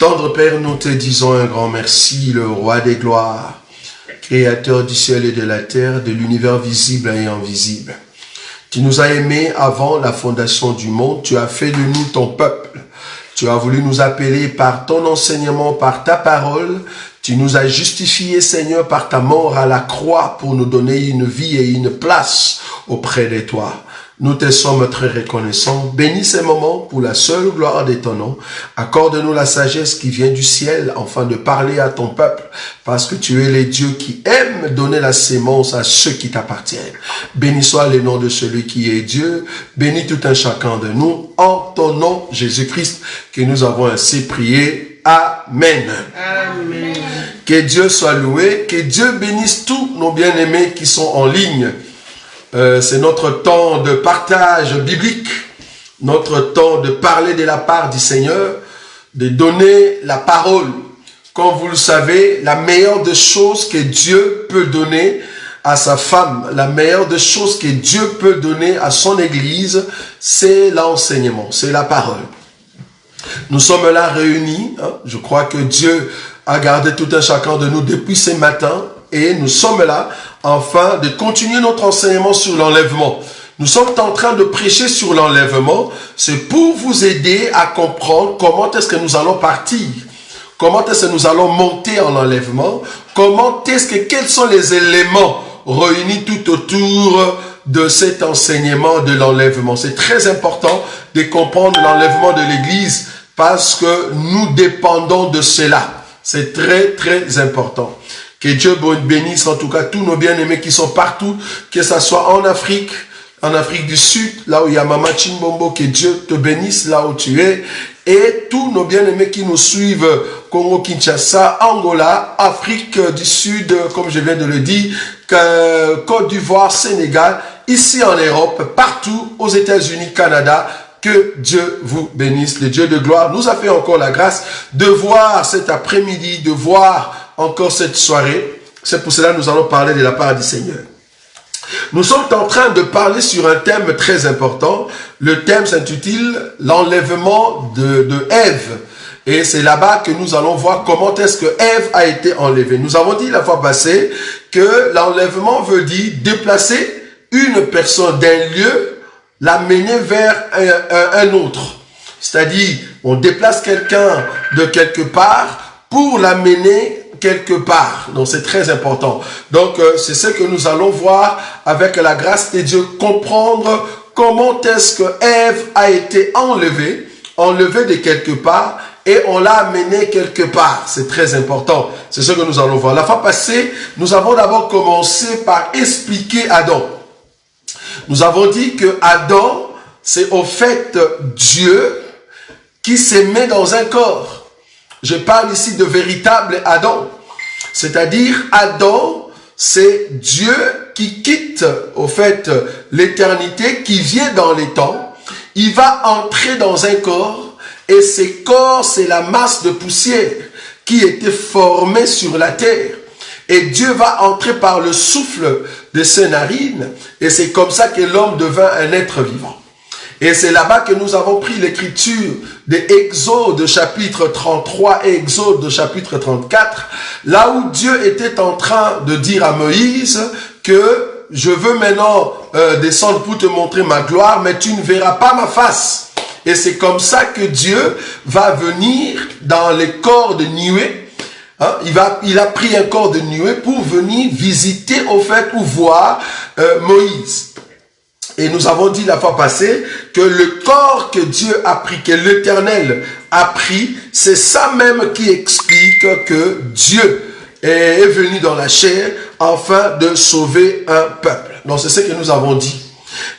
Tendre Père, nous te disons un grand merci, le roi des gloires, créateur du ciel et de la terre, de l'univers visible et invisible. Tu nous as aimés avant la fondation du monde, tu as fait de nous ton peuple. Tu as voulu nous appeler par ton enseignement, par ta parole. Tu nous as justifiés, Seigneur, par ta mort à la croix pour nous donner une vie et une place auprès de toi. Nous te sommes très reconnaissants. Bénis ces moments pour la seule gloire de ton nom. Accorde-nous la sagesse qui vient du ciel, afin de parler à ton peuple, parce que tu es le Dieu qui aime donner la sémence à ceux qui t'appartiennent. Béni soit le nom de celui qui est Dieu. Bénis tout un chacun de nous. En ton nom, Jésus-Christ, que nous avons ainsi prié. Amen. Amen. Que Dieu soit loué. Que Dieu bénisse tous nos bien-aimés qui sont en ligne. C'est notre temps de partage biblique, notre temps de parler de la part du Seigneur, de donner la parole. Comme vous le savez, la meilleure des choses que Dieu peut donner à sa femme, la meilleure des choses que Dieu peut donner à son Église, c'est l'enseignement, c'est la parole. Nous sommes là réunis, je crois que Dieu a gardé tout un chacun de nous depuis ce matin, et nous sommes là afin de continuer notre enseignement sur l'enlèvement. Nous sommes en train de prêcher sur l'enlèvement. C'est pour vous aider à comprendre comment est-ce que nous allons partir. Comment est-ce que nous allons monter en enlèvement. Quels sont les éléments réunis tout autour de cet enseignement de l'enlèvement. C'est très important de comprendre l'enlèvement de l'Église parce que nous dépendons de cela. C'est très, très important. Que Dieu bénisse en tout cas tous nos bien-aimés qui sont partout, que ce soit en Afrique du Sud, là où il y a Mama Chimbombo, que Dieu te bénisse là où tu es, et tous nos bien-aimés qui nous suivent, Congo, Kinshasa, Angola, Afrique du Sud, comme je viens de le dire, Côte d'Ivoire, Sénégal, ici en Europe, partout, aux États-Unis, Canada. Que Dieu vous bénisse. Le Dieu de gloire nous a fait encore la grâce de voir cet après-midi, de voir encore cette soirée. C'est pour cela que nous allons parler de la part du Seigneur. Nous sommes en train de parler sur un thème très important. Le thème s'intitule l'enlèvement de Ève. Et c'est là-bas que nous allons voir comment est-ce que Ève a été enlevée. Nous avons dit la fois passée que l'enlèvement veut dire déplacer une personne d'un lieu, l'amener vers un autre. C'est-à-dire, on déplace quelqu'un de quelque part pour l'amener quelque part. Donc, c'est très important. Donc, c'est ce que nous allons voir avec la grâce de Dieu, comprendre comment est-ce que Ève a été enlevée de quelque part et on l'a amenée quelque part. C'est très important. C'est ce que nous allons voir. La fois passée, nous avons d'abord commencé par expliquer Adam. Nous avons dit que Adam, c'est au fait Dieu qui se met dans un corps. Je parle ici de véritable Adam. C'est-à-dire Adam, c'est Dieu qui quitte au fait l'éternité, qui vient dans les temps. Il va entrer dans un corps et ce corps, c'est la masse de poussière qui était formée sur la terre. Et Dieu va entrer par le souffle de ses narines. Et c'est comme ça que l'homme devint un être vivant. Et c'est là-bas que nous avons pris l'écriture de Exode chapitre 33 et Exode chapitre 34. Là où Dieu était en train de dire à Moïse que je veux maintenant descendre pour te montrer ma gloire, mais tu ne verras pas ma face. Et c'est comme ça que Dieu va venir dans les corps de nuée. Il a pris un corps de nuée pour venir visiter au fait ou voir Moïse. Et nous avons dit la fois passée que le corps que Dieu a pris, que l'Éternel a pris, c'est ça même qui explique que Dieu est venu dans la chair afin de sauver un peuple. Donc c'est ce que nous avons dit.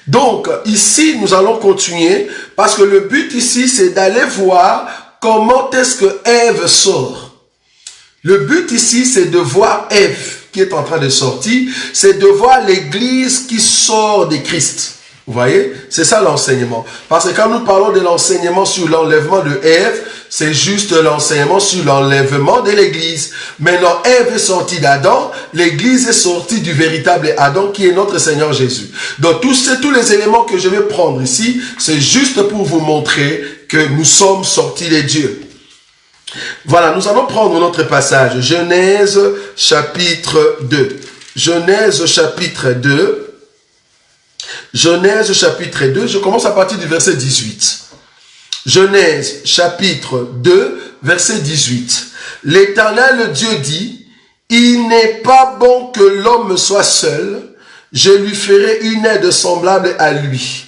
Donc ici nous allons continuer parce que le but ici c'est d'aller voir comment est-ce que Ève sort. Le but ici, c'est de voir Ève qui est en train de sortir, c'est de voir l'Église qui sort de Christ. Vous voyez? C'est ça l'enseignement. Parce que quand nous parlons de l'enseignement sur l'enlèvement de Ève, c'est juste l'enseignement sur l'enlèvement de l'Église. Maintenant, Ève est sortie d'Adam, l'Église est sortie du véritable Adam qui est notre Seigneur Jésus. Donc tous les éléments que je vais prendre ici, c'est juste pour vous montrer que nous sommes sortis de Dieu. Voilà, nous allons prendre notre passage. Genèse chapitre 2. Genèse chapitre 2. Genèse chapitre 2. Je commence à partir du verset 18. Genèse chapitre 2, verset 18. L'Éternel Dieu dit, « Il n'est pas bon que l'homme soit seul. Je lui ferai une aide semblable à lui. »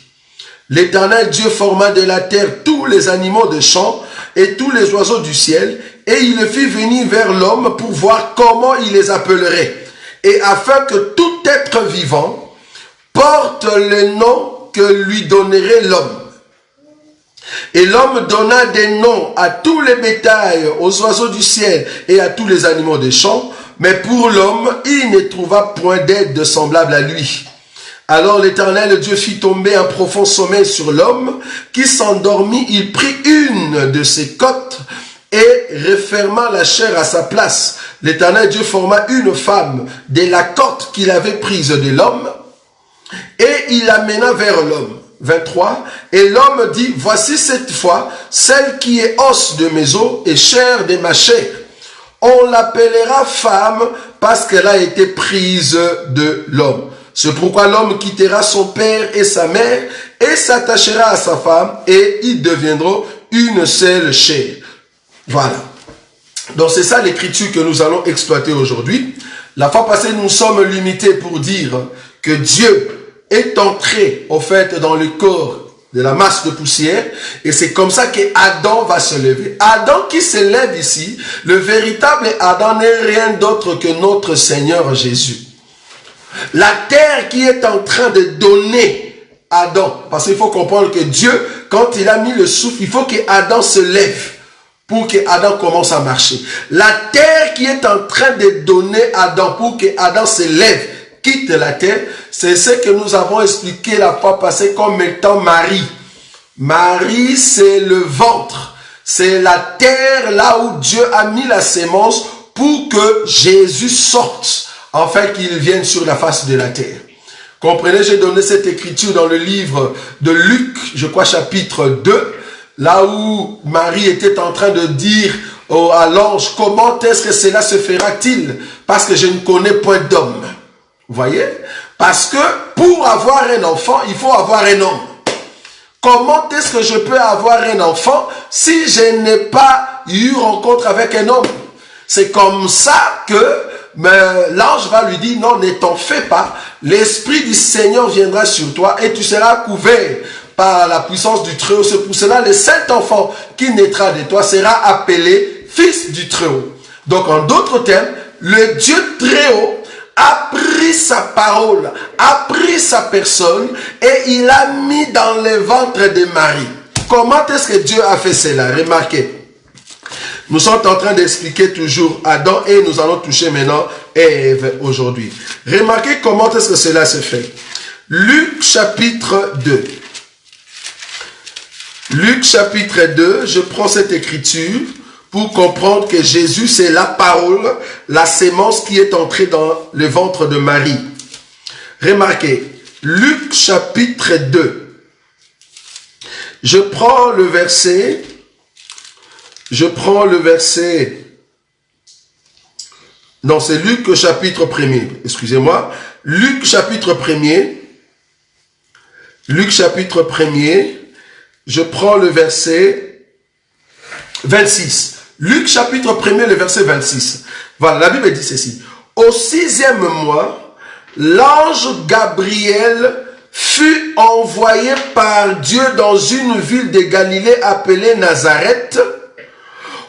L'Éternel Dieu forma de la terre tous les animaux de champ et tous les oiseaux du ciel, et il le fit venir vers l'homme pour voir comment il les appellerait, et afin que tout être vivant porte le nom que lui donnerait l'homme. Et l'homme donna des noms à tous les bétails, aux oiseaux du ciel et à tous les animaux des champs, mais pour l'homme, il ne trouva point d'aide semblable à lui. Alors l'Éternel Dieu fit tomber un profond sommeil sur l'homme, qui s'endormit. Il prit une de ses côtes et referma la chair à sa place. L'Éternel Dieu forma une femme de la côte qu'il avait prise de l'homme, et il l'amena vers l'homme. 23. Et l'homme dit, voici cette fois celle qui est os de mes os et chair de ma chair. On l'appellera femme parce qu'elle a été prise de l'homme. C'est pourquoi l'homme quittera son père et sa mère et s'attachera à sa femme et ils deviendront une seule chair. Voilà. Donc c'est ça l'écriture que nous allons exploiter aujourd'hui. La fois passée, nous sommes limités pour dire que Dieu est entré, au fait, dans le corps de la masse de poussière, et c'est comme ça qu'Adam va se lever. Adam qui se lève ici, le véritable Adam n'est rien d'autre que notre Seigneur Jésus. La terre qui est en train de donner Adam, parce qu'il faut comprendre que Dieu, quand il a mis le souffle, il faut qu'Adam se lève pour qu'Adam commence à marcher. La terre qui est en train de donner Adam pour qu'Adam se lève, quitte la terre, c'est ce que nous avons expliqué la fois passée comme étant Marie. Marie, c'est le ventre. C'est la terre là où Dieu a mis la sémence pour que Jésus sorte, afin qu'il vienne sur la face de la terre. Comprenez, j'ai donné cette écriture dans le livre de Luc, je crois chapitre 2, là où Marie était en train de dire à l'ange, comment est-ce que cela se fera-t-il? Parce que je ne connais point d'homme. Vous voyez? Parce que pour avoir un enfant, il faut avoir un homme. Comment est-ce que je peux avoir un enfant si je n'ai pas eu rencontre avec un homme? C'est comme ça que l'ange va lui dire, non, ne t'en fais pas. L'Esprit du Seigneur viendra sur toi et tu seras couvert par la puissance du Très-Haut. C'est pour cela le Saint-Enfant qui naîtra de toi sera appelé Fils du Très-Haut. Donc en d'autres termes, le Dieu Très-Haut a pris sa parole, a pris sa personne et il a mis dans le ventre de Marie. Comment est-ce que Dieu a fait cela? Remarquez. Nous sommes en train d'expliquer toujours Adam et nous allons toucher maintenant Ève aujourd'hui. Remarquez comment est-ce que cela se fait. Luc chapitre 2. Luc chapitre 2, je prends cette écriture pour comprendre que Jésus, c'est la parole, la sémence qui est entrée dans le ventre de Marie. Remarquez, Luc chapitre 2. Je prends le verset. Non, c'est Luc chapitre 1er. Excusez-moi. Luc chapitre 1er. Luc chapitre 1er. Je prends le verset 26. Luc chapitre 1er, le verset 26. Voilà, la Bible dit ceci. Au 6e mois, l'ange Gabriel fut envoyé par Dieu dans une ville de Galilée appelée Nazareth,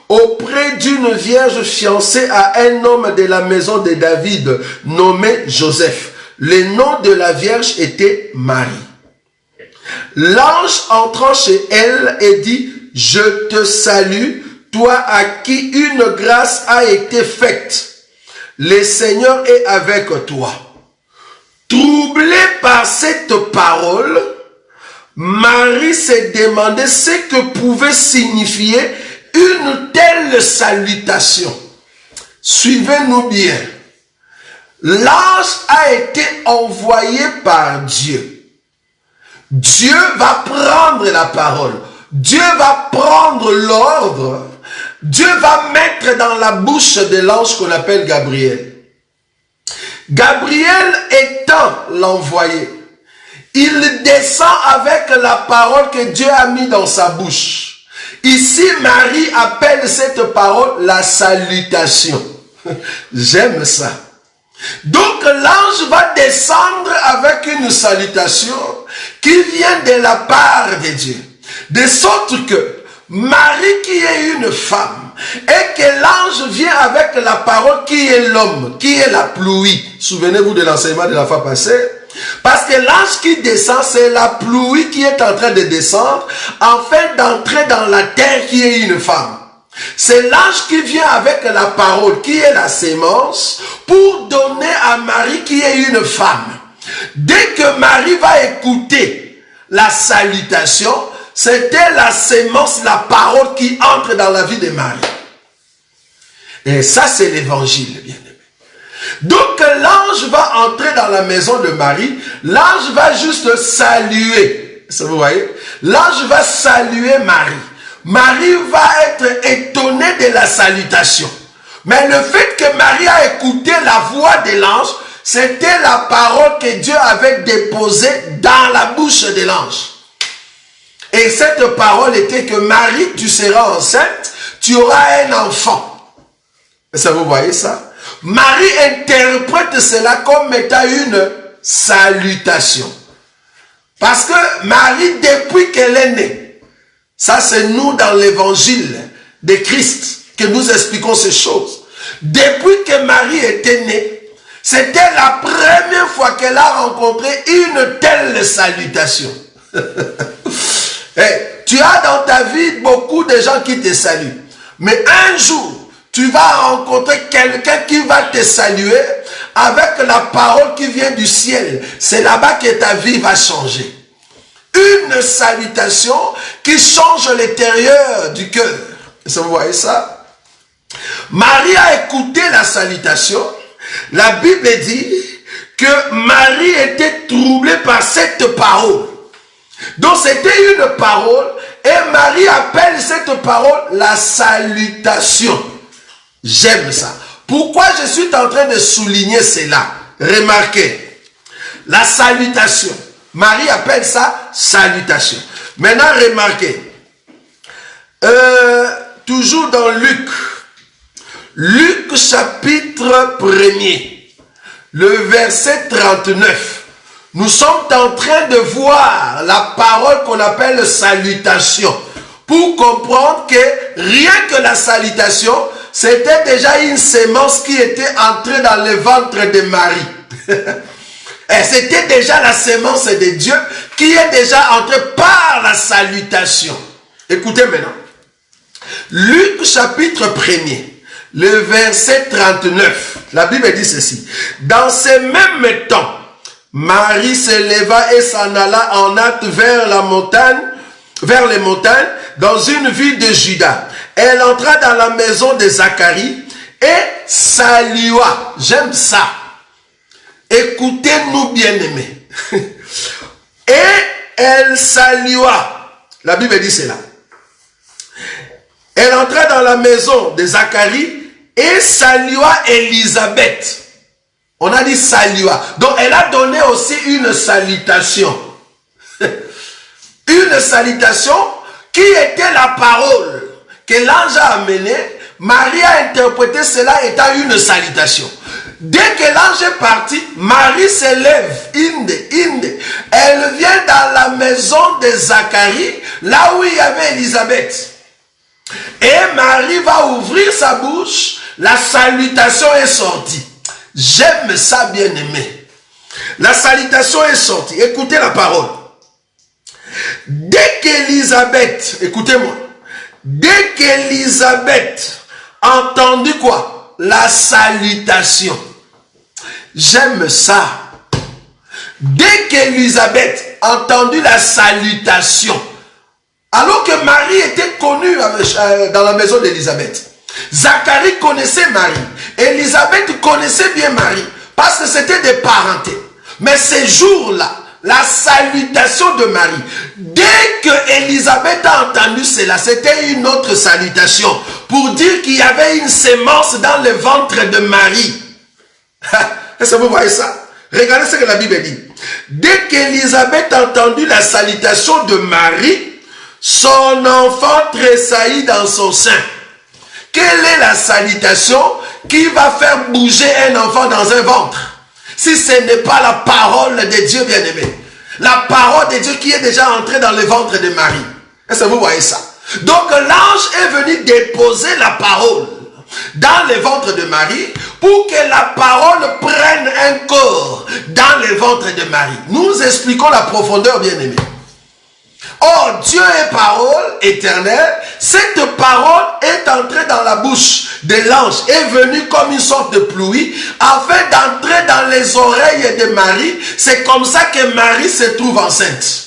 auprès d'une vierge fiancée à un homme de la maison de David, nommé Joseph. Le nom de la vierge était Marie. L'ange entrant chez elle et dit, « Je te salue, toi à qui une grâce a été faite. Le Seigneur est avec toi. » Troublée par cette parole, Marie s'est demandé ce que pouvait signifier une telle salutation. Suivez-nous bien. L'ange a été envoyé par Dieu. Dieu va prendre la parole. Dieu va prendre l'ordre Dieu va mettre dans la bouche de l'ange qu'on appelle Gabriel. Gabriel étant l'envoyé, il descend avec la parole que Dieu a mis dans sa bouche. Ici, Marie appelle cette parole la salutation. J'aime ça. Donc, l'ange va descendre avec une salutation qui vient de la part de Dieu. De sorte que Marie qui est une femme et que l'ange vient avec la parole qui est l'homme, qui est la pluie. Souvenez-vous de l'enseignement de la fois passée. Parce que l'ange qui descend, c'est la pluie qui est en train de descendre afin d'entrer dans la terre qui est une femme. C'est l'ange qui vient avec la parole qui est la sémence pour donner à Marie qui est une femme. Dès que Marie va écouter la salutation, c'était la sémence, la parole qui entre dans la vie de Marie. Et ça, c'est l'évangile, bien aimé. Donc, l'ange va entrer dans la maison de Marie. L'ange va juste saluer. Vous voyez? L'ange va saluer Marie. Marie va être étonnée de la salutation. Mais le fait que Marie a écouté la voix de l'ange, c'était la parole que Dieu avait déposée dans la bouche de l'ange. Et cette parole était que Marie, tu seras enceinte, tu auras un enfant. Ça, vous voyez ça? Marie interprète cela comme étant une salutation. Parce que Marie, depuis qu'elle est née, ça c'est nous dans l'évangile de Christ que nous expliquons ces choses. Depuis que Marie était née, c'était la première fois qu'elle a rencontré une telle salutation. Hey, tu as dans ta vie beaucoup de gens qui te saluent. Mais un jour, tu vas rencontrer quelqu'un qui va te saluer avec la parole qui vient du ciel. C'est là-bas que ta vie va changer. Une salutation qui change l'intérieur du cœur. Vous voyez ça? Marie a écouté la salutation. La Bible dit que Marie était troublée par cette parole. Donc c'était une parole et Marie appelle cette parole la salutation. J'aime ça. Pourquoi je suis en train de souligner cela? Remarquez, la salutation. Marie appelle ça salutation. Maintenant remarquez, toujours dans Luc chapitre 1er, le verset 39. Nous sommes en train de voir la parole qu'on appelle salutation. Pour comprendre que rien que la salutation, c'était déjà une sémence qui était entrée dans le ventre de Marie. Et c'était déjà la sémence de Dieu qui est déjà entrée par la salutation. Écoutez maintenant. Luc chapitre 1er, le verset 39. La Bible dit ceci. Dans ces mêmes temps, Marie se leva et s'en alla en hâte vers la montagne, vers les montagnes, dans une ville de Juda. Elle entra dans la maison de Zacharie et salua. J'aime ça. Écoutez-nous, bien-aimés. Et elle salua. La Bible dit cela. Elle entra dans la maison de Zacharie et salua Élisabeth. On a dit salua. Donc, elle a donné aussi une salutation. Une salutation qui était la parole que l'ange a amenée. Marie a interprété cela étant une salutation. Dès que l'ange est parti, Marie se lève. Elle vient dans la maison de Zacharie, là où il y avait Élisabeth. Et Marie va ouvrir sa bouche. La salutation est sortie. J'aime ça, bien-aimé. La salutation est sortie. Écoutez la parole. Dès qu'Élisabeth, écoutez-moi, dès qu'Élisabeth entendit quoi? La salutation. J'aime ça. Dès qu'Élisabeth entendit la salutation, alors que Marie était connue dans la maison d'Élisabeth, Zacharie connaissait Marie. Élisabeth connaissait bien Marie. Parce que c'était des parentés. Mais ces jours-là, la salutation de Marie. Dès que Élisabeth a entendu cela, c'était une autre salutation pour dire qu'il y avait une sémence dans le ventre de Marie. Est-ce que vous voyez ça? Regardez ce que la Bible dit. Dès qu'Élisabeth a entendu la salutation de Marie, son enfant tressaillit dans son sein. Quelle est la salutation qui va faire bouger un enfant dans un ventre? Si ce n'est pas la parole de Dieu bien-aimé. La parole de Dieu qui est déjà entrée dans le ventre de Marie. Est-ce que vous voyez ça? Donc l'ange est venu déposer la parole dans le ventre de Marie pour que la parole prenne un corps dans le ventre de Marie. Nous expliquons la profondeur, bien-aimé. Or, Dieu est parole éternelle. Cette parole est entrée dans la bouche de l'ange, est venue comme une sorte de pluie, afin d'entrer dans les oreilles de Marie. C'est comme ça que Marie se trouve enceinte.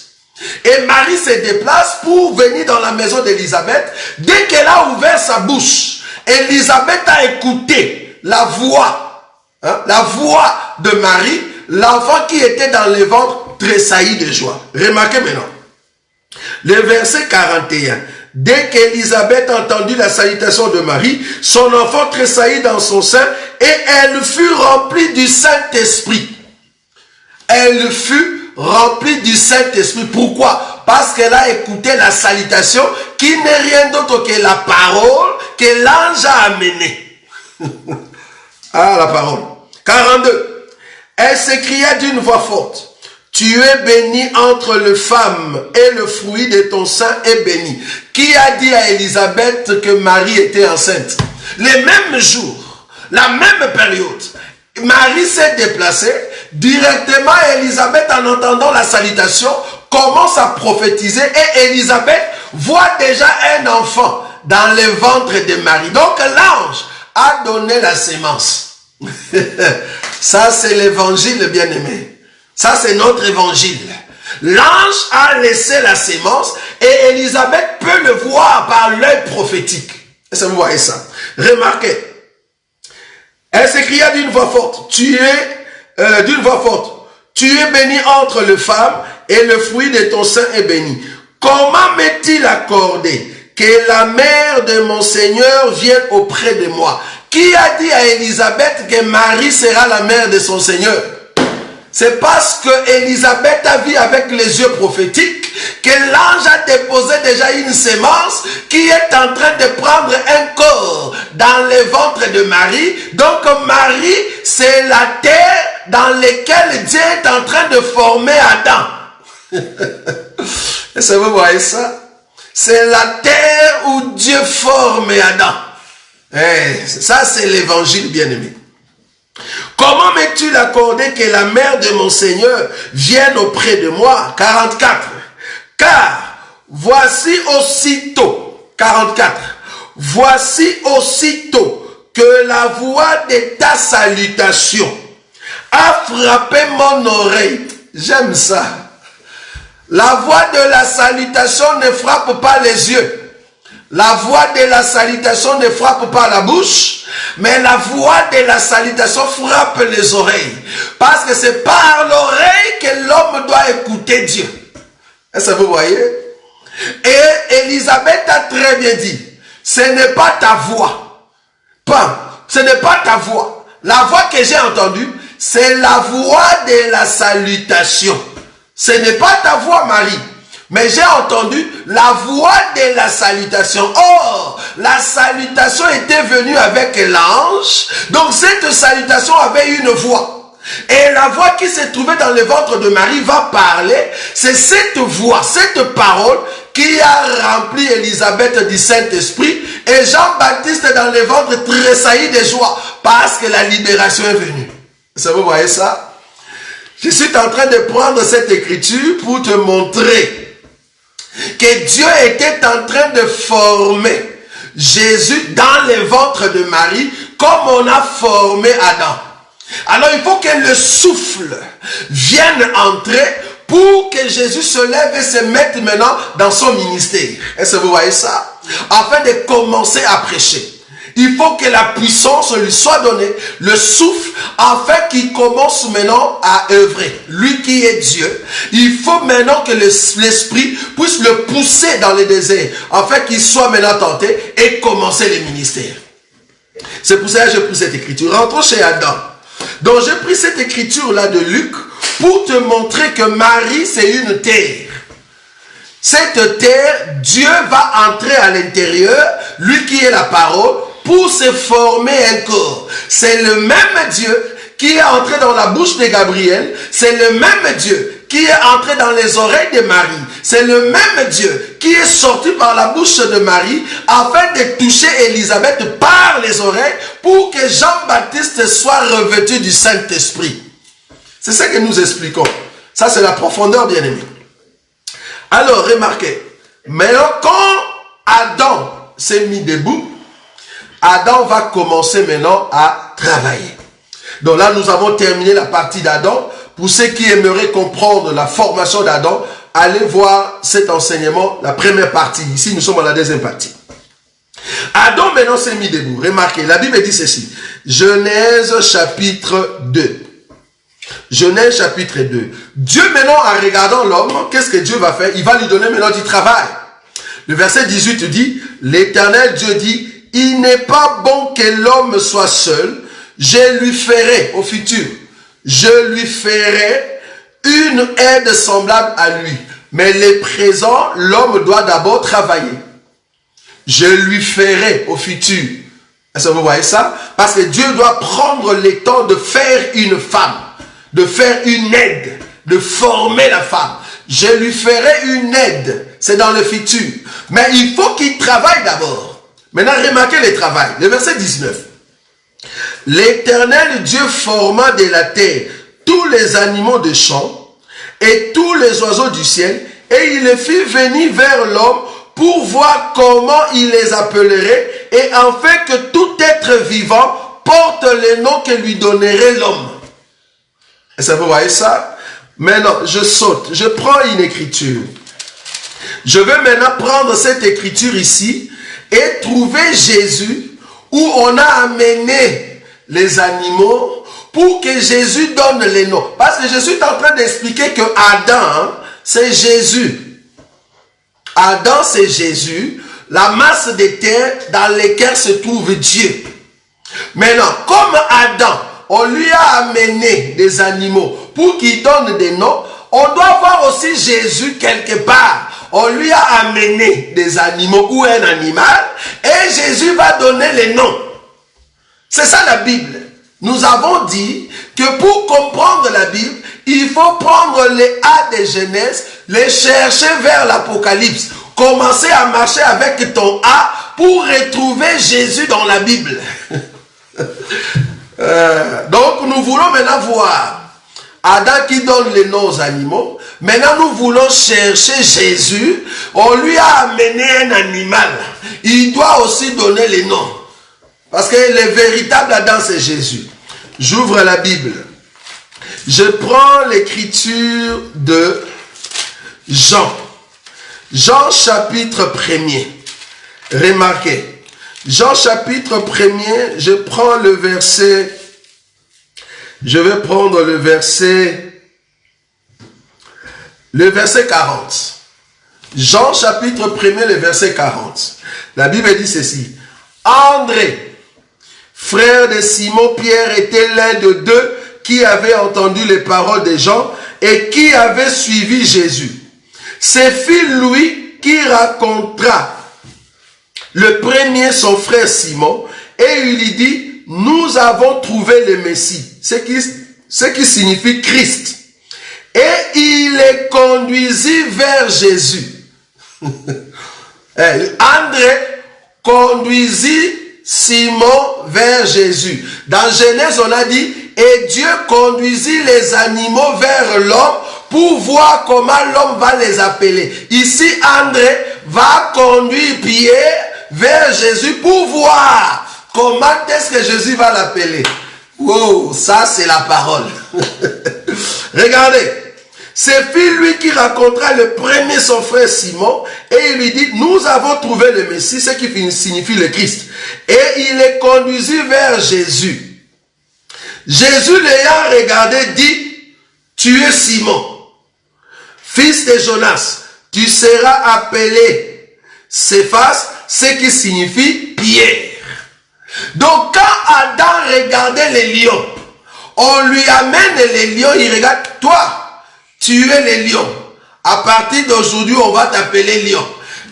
Et Marie se déplace pour venir dans la maison d'Élisabeth. Dès qu'elle a ouvert sa bouche, Élisabeth a écouté la voix de Marie. L'enfant qui était dans le ventre tressaillit de joie. Remarquez maintenant. Le verset 41. Dès qu'Élisabeth a entendu la salutation de Marie, son enfant tressaillit dans son sein et elle fut remplie du Saint-Esprit. Elle fut remplie du Saint-Esprit. Pourquoi? Parce qu'elle a écouté la salutation qui n'est rien d'autre que la parole que l'ange a amenée. Ah, la parole. 42. Elle s'écria d'une voix forte. Tu es bénie entre les femmes et le fruit de ton sein est béni. Qui a dit à Élisabeth que Marie était enceinte? Les mêmes jours, la même période, Marie s'est déplacée. Directement, Élisabeth, en entendant la salutation, commence à prophétiser et Élisabeth voit déjà un enfant dans le ventre de Marie. Donc l'ange a donné la sémence. Ça, c'est l'évangile, bien-aimé. Ça, c'est notre évangile. L'ange a laissé la sémence et Élisabeth peut le voir par l'œil prophétique. Est-ce que vous voyez ça? Remarquez. Elle s'écria d'une voix forte. Tu es bénie entre les femmes et le fruit de ton sein est béni. Comment m'est-il accordé que la mère de mon Seigneur vienne auprès de moi? Qui a dit à Élisabeth que Marie sera la mère de son Seigneur? C'est parce que Élisabeth a vu avec les yeux prophétiques que l'ange a déposé déjà une sémence qui est en train de prendre un corps dans le ventre de Marie. Donc Marie, c'est la terre dans laquelle Dieu est en train de former Adam. Est-ce que vous voyez ça? C'est la terre où Dieu forme Adam. Ça, c'est l'évangile, bien-aimé. Comment m'es-tu accordé que la mère de mon Seigneur vienne auprès de moi? 44. Car voici aussitôt, 44. Voici aussitôt que la voix de ta salutation a frappé mon oreille. J'aime ça. La voix de la salutation ne frappe pas les yeux. La voix de la salutation ne frappe pas la bouche, mais la voix de la salutation frappe les oreilles. Parce que c'est par l'oreille que l'homme doit écouter Dieu. Est-ce que vous voyez? Et Élisabeth a très bien dit, ce n'est pas ta voix. Ce n'est pas ta voix. La voix que j'ai entendue, c'est la voix de la salutation. Ce n'est pas ta voix, Marie. Mais j'ai entendu la voix de la salutation. Or, la salutation était venue avec l'ange. Donc, cette salutation avait une voix. Et la voix qui se trouvait dans le ventre de Marie va parler. C'est cette voix, cette parole qui a rempli Élisabeth du Saint-Esprit. Et Jean-Baptiste dans le ventre tressaillit de joie parce que la libération est venue. Est-ce que vous voyez ça? Je suis en train de prendre cette écriture pour te montrer que Dieu était en train de former Jésus dans le ventre de Marie comme on a formé Adam. Alors il faut que le souffle vienne entrer pour que Jésus se lève et se mette maintenant dans son ministère. Est-ce que vous voyez ça? Afin de commencer à prêcher. il faut que la puissance lui soit donnée, le souffle, afin qu'il commence maintenant à œuvrer. Lui qui est Dieu, il faut maintenant que l'Esprit puisse le pousser dans le désert, afin qu'il soit maintenant tenté et commencer le ministère. C'est pour ça que j'ai pris cette écriture. Rentrons chez Adam. Donc j'ai pris cette écriture-là de Luc pour te montrer que Marie, c'est une terre. Cette terre, Dieu va entrer à l'intérieur, lui qui est la parole, pour se former un corps. C'est le même Dieu qui est entré dans la bouche de Gabriel, c'est le même Dieu qui est entré dans les oreilles de Marie, c'est le même Dieu qui est sorti par la bouche de Marie afin de toucher Élisabeth par les oreilles pour que Jean-Baptiste soit revêtu du Saint-Esprit. C'est ça que nous expliquons. Ça, c'est la profondeur, bien-aimé. Alors, remarquez, maintenant, quand Adam s'est mis debout, Adam va commencer maintenant à travailler. Donc là, nous avons terminé la partie d'Adam. Pour ceux qui aimeraient comprendre la formation d'Adam, allez voir cet enseignement, la première partie. Ici, nous sommes à la deuxième partie. Adam maintenant s'est mis debout. Remarquez, la Bible dit ceci. Genèse chapitre 2. Genèse chapitre 2. Dieu maintenant, en regardant l'homme, qu'est-ce que Dieu va faire? Il va lui donner maintenant du travail. Le verset 18 dit, l'Éternel Dieu dit, il n'est pas bon que l'homme soit seul, je lui ferai, au futur, je lui ferai une aide semblable à lui. Mais le présent, l'homme doit d'abord travailler. Je lui ferai au futur. Est-ce que vous voyez ça? Parce que Dieu doit prendre le temps de faire une femme, de faire une aide, de former la femme. Je lui ferai une aide. C'est dans le futur. Mais il faut qu'il travaille d'abord. Maintenant, remarquez le travail. Le verset 19. L'Éternel Dieu forma de la terre tous les animaux des champs et tous les oiseaux du ciel, et il les fit venir vers l'homme pour voir comment il les appellerait, et afin que tout être vivant porte le nom que lui donnerait l'homme. Est-ce que vous voyez ça? Maintenant, je saute, je prends une écriture. Je vais maintenant prendre cette écriture ici et trouver Jésus où on a amené les animaux pour que Jésus donne les noms. Parce que je suis en train d'expliquer que Adam, c'est Jésus. Adam, c'est Jésus. La masse de terre dans laquelle se trouve Dieu. Maintenant, comme Adam, on lui a amené des animaux pour qu'il donne des noms, on doit voir aussi Jésus quelque part. On lui a amené des animaux ou un animal et Jésus va donner les noms. C'est ça la Bible. Nous avons dit que pour comprendre la Bible, il faut prendre les A de Genèse, les chercher vers l'Apocalypse. Commencer à marcher avec ton A pour retrouver Jésus dans la Bible. Donc nous voulons maintenant voir Adam qui donne les noms aux animaux. Maintenant, nous voulons chercher Jésus. On lui a amené un animal. Il doit aussi donner les noms. Parce que le véritable Adam, c'est Jésus. J'ouvre la Bible. Je prends l'écriture de Jean. Jean chapitre 1er. Remarquez. Jean chapitre 1er, je prends le verset. Je vais prendre le verset 40. Jean chapitre 1er, le verset 40. La Bible dit ceci. André, frère de Simon-Pierre, était l'un de deux qui avait entendu les paroles des gens et qui avait suivi Jésus. C'est Louis qui racontera le premier son frère Simon et il lui dit, nous avons trouvé le Messie, ce qui signifie Christ. Et il les conduisit vers Jésus. André conduisit Simon vers Jésus. Dans Genèse, on a dit, et Dieu conduisit les animaux vers l'homme pour voir comment l'homme va les appeler. Ici, André va conduire Pierre vers Jésus pour voir comment est-ce que Jésus va l'appeler. Wow, ça c'est la parole. Regardez. C'est lui qui rencontra le premier son frère Simon et il lui dit, nous avons trouvé le Messie, ce qui signifie le Christ. Et il les conduisit vers Jésus. Jésus l'ayant regardé dit, tu es Simon, fils de Jonas, tu seras appelé Céphas, ce qui signifie Pierre. Donc quand Adam regardait les lions, on lui amène les lions, il regarde, toi, tu es le lion. À partir d'aujourd'hui, on va t'appeler lion.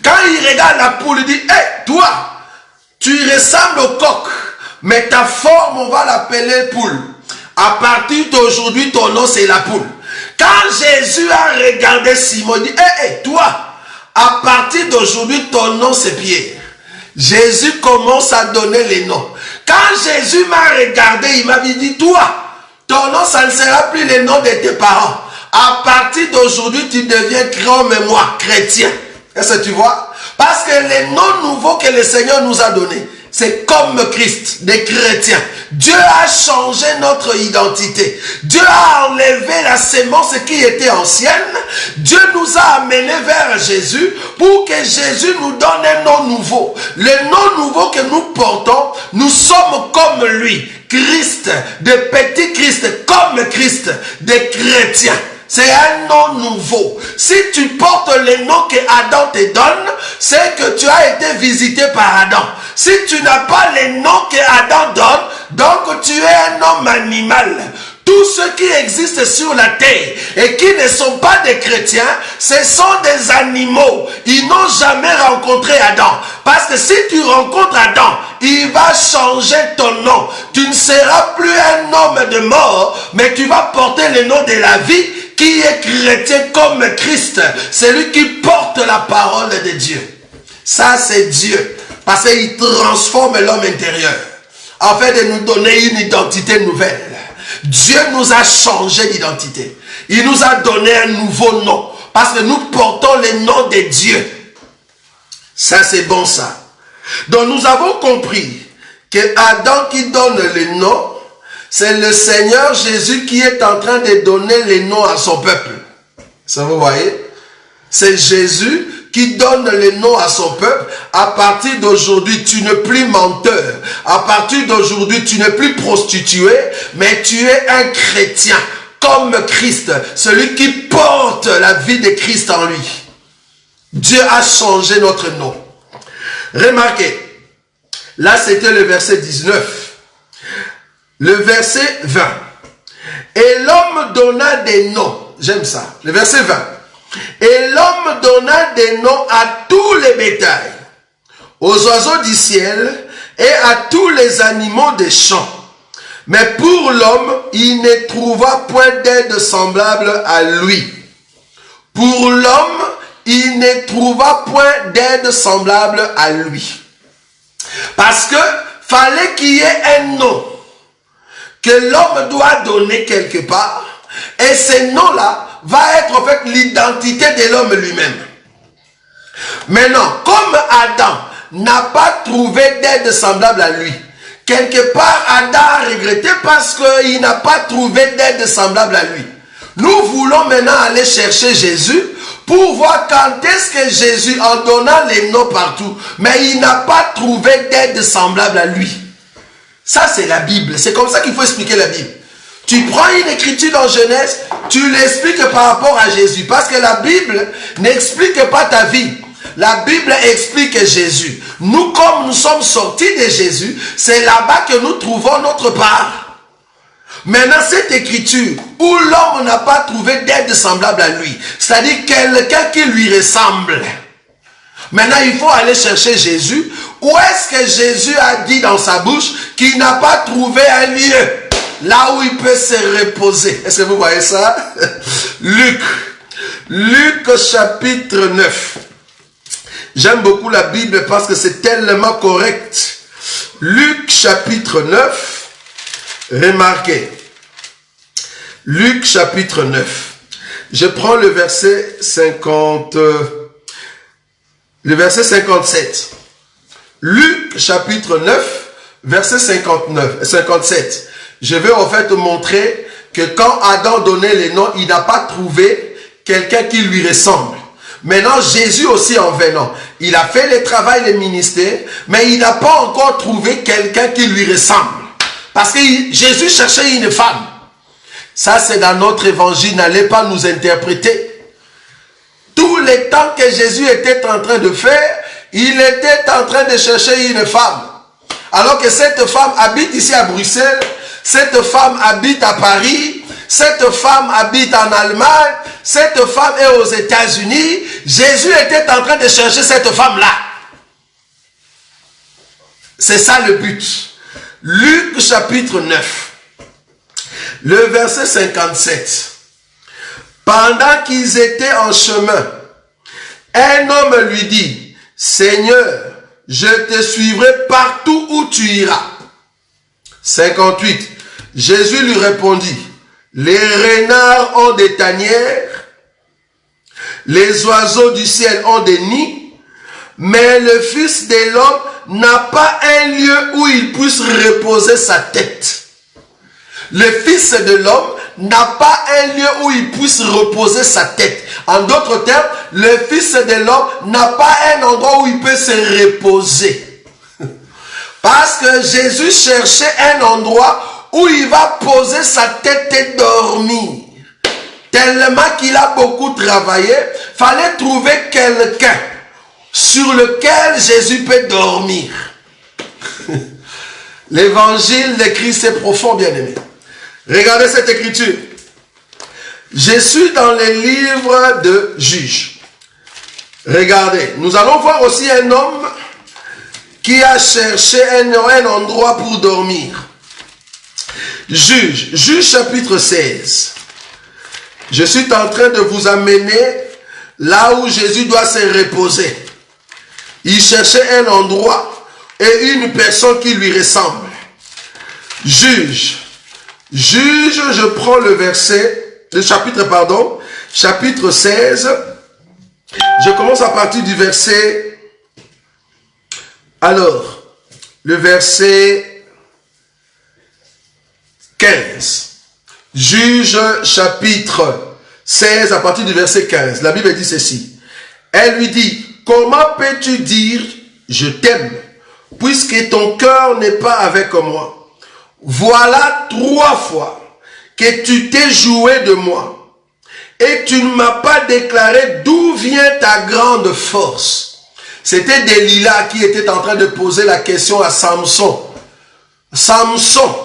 Quand il regarde la poule, il dit, hey, toi, tu ressembles au coq, mais ta forme, on va l'appeler poule. À partir d'aujourd'hui, ton nom, c'est la poule. Quand Jésus a regardé Simon, il dit, hey, toi, à partir d'aujourd'hui, ton nom, c'est Pierre. Jésus commence à donner les noms. Quand Jésus m'a regardé, il m'avait dit, toi, ton nom, ça ne sera plus le nom de tes parents. À partir d'aujourd'hui, tu deviens comme moi, chrétien. Est-ce que tu vois? Parce que les noms nouveaux que le Seigneur nous a donnés, c'est comme Christ, des chrétiens. Dieu a changé notre identité. Dieu a enlevé la sémence qui était ancienne. Dieu nous a amenés vers Jésus pour que Jésus nous donne un nom nouveau. Le nom nouveau que nous portons, nous sommes comme lui. Christ, de petits Christ, comme Christ, des chrétiens. C'est un nom nouveau. Si tu portes le nom que Adam te donne, c'est que tu as été visité par Adam. Si tu n'as pas le nom que Adam donne, donc tu es un homme animal. Tous ceux qui existent sur la terre et qui ne sont pas des chrétiens, ce sont des animaux. Ils n'ont jamais rencontré Adam. Parce que si tu rencontres Adam, il va changer ton nom. Tu ne seras plus un homme de mort, mais tu vas porter le nom de la vie qui est chrétien comme Christ. C'est lui qui porte la parole de Dieu. Ça, c'est Dieu. Parce qu'il transforme l'homme intérieur. Afin de nous donner une identité nouvelle. Dieu nous a changé d'identité. Il nous a donné un nouveau nom. Parce que nous portons le nom de Dieu. Ça, c'est bon, ça. Donc, nous avons compris que Adam qui donne le nom, c'est le Seigneur Jésus qui est en train de donner les noms à son peuple. Ça, vous voyez? C'est Jésus qui donne les noms à son peuple. À partir d'aujourd'hui, tu n'es plus menteur. À partir d'aujourd'hui, tu n'es plus prostitué, mais tu es un chrétien, comme Christ, celui qui porte la vie de Christ en lui. Dieu a changé notre nom. Remarquez, là c'était le verset 19. Le verset 20. Et l'homme donna des noms. J'aime ça. Le verset 20. Et l'homme donna des noms à tous les bétails, aux oiseaux du ciel et à tous les animaux des champs. Mais pour l'homme, il ne trouva point d'aide semblable à lui. Pour l'homme, il ne trouva point d'aide semblable à lui. Parce que fallait qu'il y ait un nom que l'homme doit donner quelque part. Et ce nom-là va être en fait l'identité de l'homme lui-même. Maintenant, comme Adam n'a pas trouvé d'aide semblable à lui, quelque part Adam a regretté parce qu'il n'a pas trouvé d'aide semblable à lui. Nous voulons maintenant aller chercher Jésus pour voir quand est-ce que Jésus, en donnant les noms partout, mais il n'a pas trouvé d'aide semblable à lui. Ça, c'est la Bible. C'est comme ça qu'il faut expliquer la Bible. Tu prends une écriture dans Genèse, tu l'expliques par rapport à Jésus. Parce que la Bible n'explique pas ta vie. La Bible explique Jésus. Nous, comme nous sommes sortis de Jésus, c'est là-bas que nous trouvons notre part. Maintenant, cette écriture où l'homme n'a pas trouvé d'aide semblable à lui, c'est-à-dire quelqu'un qui lui ressemble. Maintenant, il faut aller chercher Jésus. Où est-ce que Jésus a dit dans sa bouche qu'il n'a pas trouvé un lieu là où il peut se reposer? Est-ce que vous voyez ça? Luc chapitre 9. J'aime beaucoup la Bible parce que c'est tellement correct. Luc chapitre 9. Remarquez. Luc chapitre 9. Je prends le verset 50. Le verset 57. Luc chapitre 9, verset 57. Je vais en fait montrer que quand Adam donnait les noms, il n'a pas trouvé quelqu'un qui lui ressemble. Maintenant, Jésus aussi en venant, il a fait le travail, le ministère, mais il n'a pas encore trouvé quelqu'un qui lui ressemble. Parce que Jésus cherchait une femme. Ça, c'est dans notre évangile, n'allez pas nous interpréter. Tout le temps que Jésus était en train de faire, il était en train de chercher une femme. Alors que cette femme habite ici à Bruxelles, cette femme habite à Paris, cette femme habite en Allemagne, cette femme est aux États-Unis. Jésus était en train de chercher cette femme-là. C'est ça le but. Luc chapitre 9, le verset 57. Pendant qu'ils étaient en chemin, un homme lui dit, « Seigneur, je te suivrai partout où tu iras. » 58. Jésus lui répondit, « Les renards ont des tanières, les oiseaux du ciel ont des nids, mais le Fils de l'homme n'a pas un lieu où il puisse reposer sa tête. » Le Fils de l'homme n'a pas un lieu où il puisse reposer sa tête. En d'autres termes, le Fils de l'homme n'a pas un endroit où il peut se reposer. Parce que Jésus cherchait un endroit où il va poser sa tête et dormir. Tellement qu'il a beaucoup travaillé, fallait trouver quelqu'un sur lequel Jésus peut dormir. L'évangile de Christ est profond, bien-aimé. Regardez cette écriture. Je suis dans les livres de Juges. Regardez, nous allons voir aussi un homme qui a cherché un endroit pour dormir. Juge chapitre 16. Je suis en train de vous amener là où Jésus doit se reposer. Il cherchait un endroit et une personne qui lui ressemble. Juge, je prends le chapitre 16. Je commence à partir du verset, alors, le verset 15. Juge chapitre 16 à partir du verset 15. La Bible dit ceci. Elle lui dit, comment peux-tu dire je t'aime puisque ton cœur n'est pas avec moi? Voilà 3 fois que tu t'es joué de moi et tu ne m'as pas déclaré d'où vient ta grande force. C'était Delilah qui était en train de poser la question à Samson. Samson,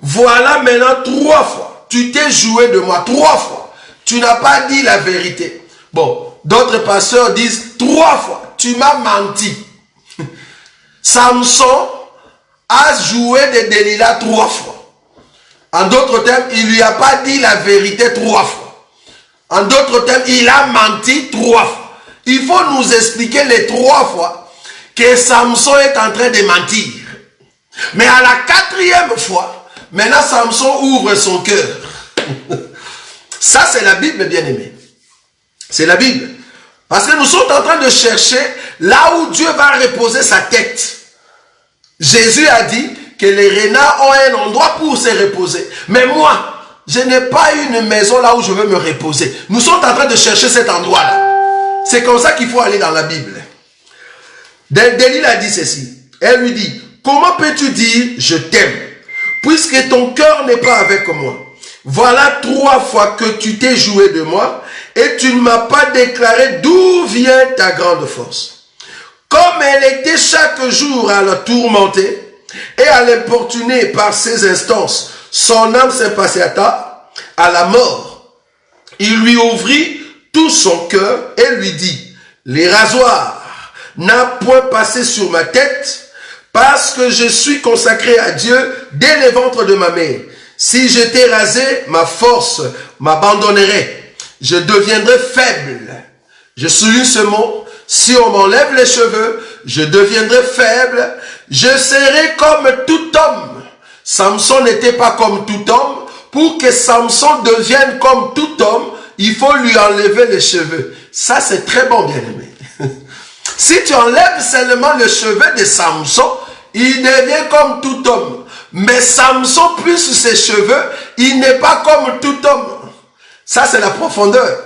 voilà maintenant 3 fois. Tu t'es joué de moi 3 fois. Tu n'as pas dit la vérité. Bon, d'autres pasteurs disent 3 fois. Tu m'as menti. Samson a joué de Delilah 3 fois. En d'autres termes, il ne lui a pas dit la vérité 3 fois. En d'autres termes, il a menti 3 fois. Il faut nous expliquer les 3 fois que Samson est en train de mentir. Mais à la 4e fois, maintenant Samson ouvre son cœur. Ça c'est la Bible, bien-aimé. C'est la Bible. Parce que nous sommes en train de chercher là où Dieu va reposer sa tête. Jésus a dit que les renards ont un endroit pour se reposer. Mais moi, je n'ai pas une maison là où je veux me reposer. Nous sommes en train de chercher cet endroit-là. C'est comme ça qu'il faut aller dans la Bible. Delilah a dit ceci. Elle lui dit, comment peux-tu dire je t'aime puisque ton cœur n'est pas avec moi? Voilà 3 fois que tu t'es joué de moi et tu ne m'as pas déclaré d'où vient ta grande force. Comme elle était chaque jour à la tourmenter et à l'importuner par ses instances, son âme s'impatienta à la mort. Il lui ouvrit tout son cœur et lui dit, les rasoirs n'a point passé sur ma tête parce que je suis consacré à Dieu dès le ventre de ma mère. Si j'étais rasé, ma force m'abandonnerait. Je deviendrais faible. Je souligne ce mot. Si on m'enlève les cheveux, je deviendrai faible. Je serai comme tout homme. Samson n'était pas comme tout homme. Pour que Samson devienne comme tout homme, il faut lui enlever les cheveux. Ça, c'est très bon, bien-aimé. Si tu enlèves seulement les cheveux de Samson, il devient comme tout homme. Mais Samson, plus ses cheveux, il n'est pas comme tout homme. Ça, c'est la profondeur.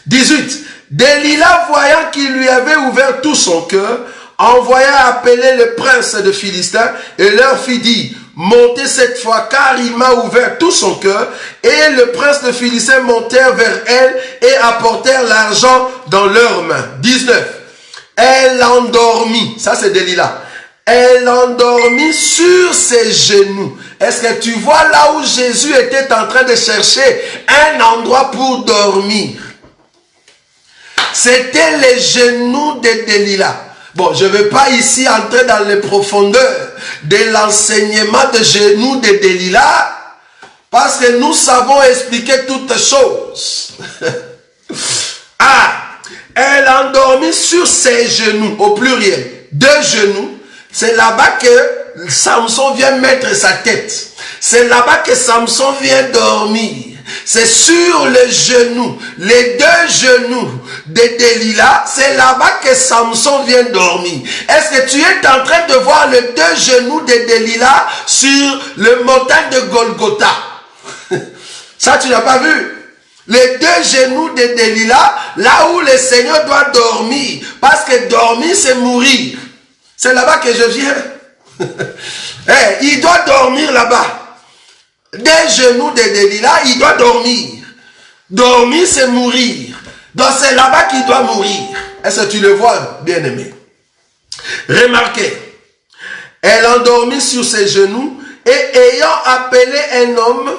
18. Delilah, voyant qu'il lui avait ouvert tout son cœur, envoya appeler le prince de Philistin et leur fit dire, montez cette fois, car il m'a ouvert tout son cœur. Et le prince de Philistin montèrent vers elle et apportèrent l'argent dans leurs mains. 19. Elle endormit, ça c'est Delilah. Elle endormit sur ses genoux. Est-ce que tu vois là où Jésus était en train de chercher un endroit pour dormir? C'était les genoux de Delilah. Bon, je ne vais pas ici entrer dans les profondeurs de l'enseignement de genoux de Delilah, parce que nous savons expliquer toutes choses. Elle endormit sur ses genoux, au pluriel, deux genoux. C'est là-bas que Samson vient mettre sa tête. C'est là-bas que Samson vient dormir. C'est sur les genoux, les deux genoux de Delilah, c'est là-bas que Samson vient dormir. Est-ce que tu es en train de voir les deux genoux de Delilah sur le montagne de Golgotha? Ça, tu n'as pas vu? Les deux genoux de Delilah, là où le Seigneur doit dormir. Parce que dormir, c'est mourir. C'est là-bas que je viens. Il doit dormir là-bas. Des genoux de Delilah, il doit dormir. Dormir, c'est mourir. Donc c'est là-bas qu'il doit mourir. Est-ce que tu le vois, bien-aimé? Remarquez. Elle endormit sur ses genoux et ayant appelé un homme,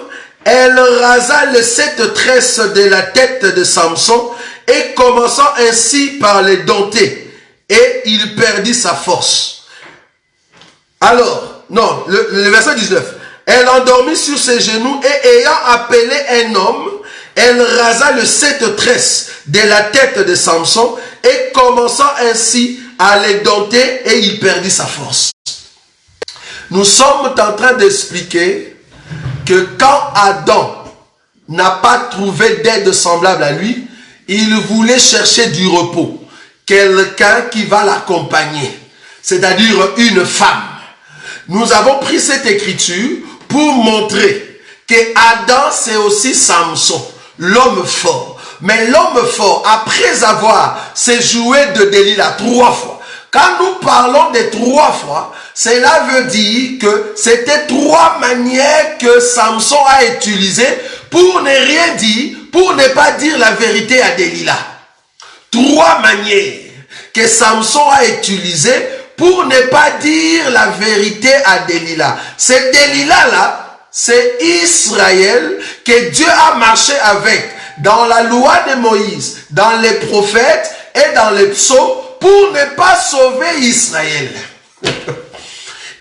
elle rasa les 7 tresses de la tête de Samson et commençant ainsi par les dompter. Et il perdit sa force. Alors, non, le verset 19. Elle endormit sur ses genoux et ayant appelé un homme, elle rasa les 7 tresses de la tête de Samson et commençant ainsi à les dompter et il perdit sa force. Nous sommes en train d'expliquer que quand Adam n'a pas trouvé d'aide semblable à lui, il voulait chercher du repos. Quelqu'un qui va l'accompagner, c'est-à-dire une femme. Nous avons pris cette écriture pour montrer que Adam c'est aussi Samson, l'homme fort. Mais l'homme fort, après avoir séjourné de Delilah 3 fois, quand nous parlons de 3 fois, cela veut dire que c'était 3 manières que Samson a utilisées pour ne rien dire, pour ne pas dire la vérité à Delilah. 3 manières que Samson a utilisées pour ne pas dire la vérité à Delilah. C'est Delilah là, c'est Israël que Dieu a marché avec dans la loi de Moïse, dans les prophètes et dans les psaumes pour ne pas sauver Israël.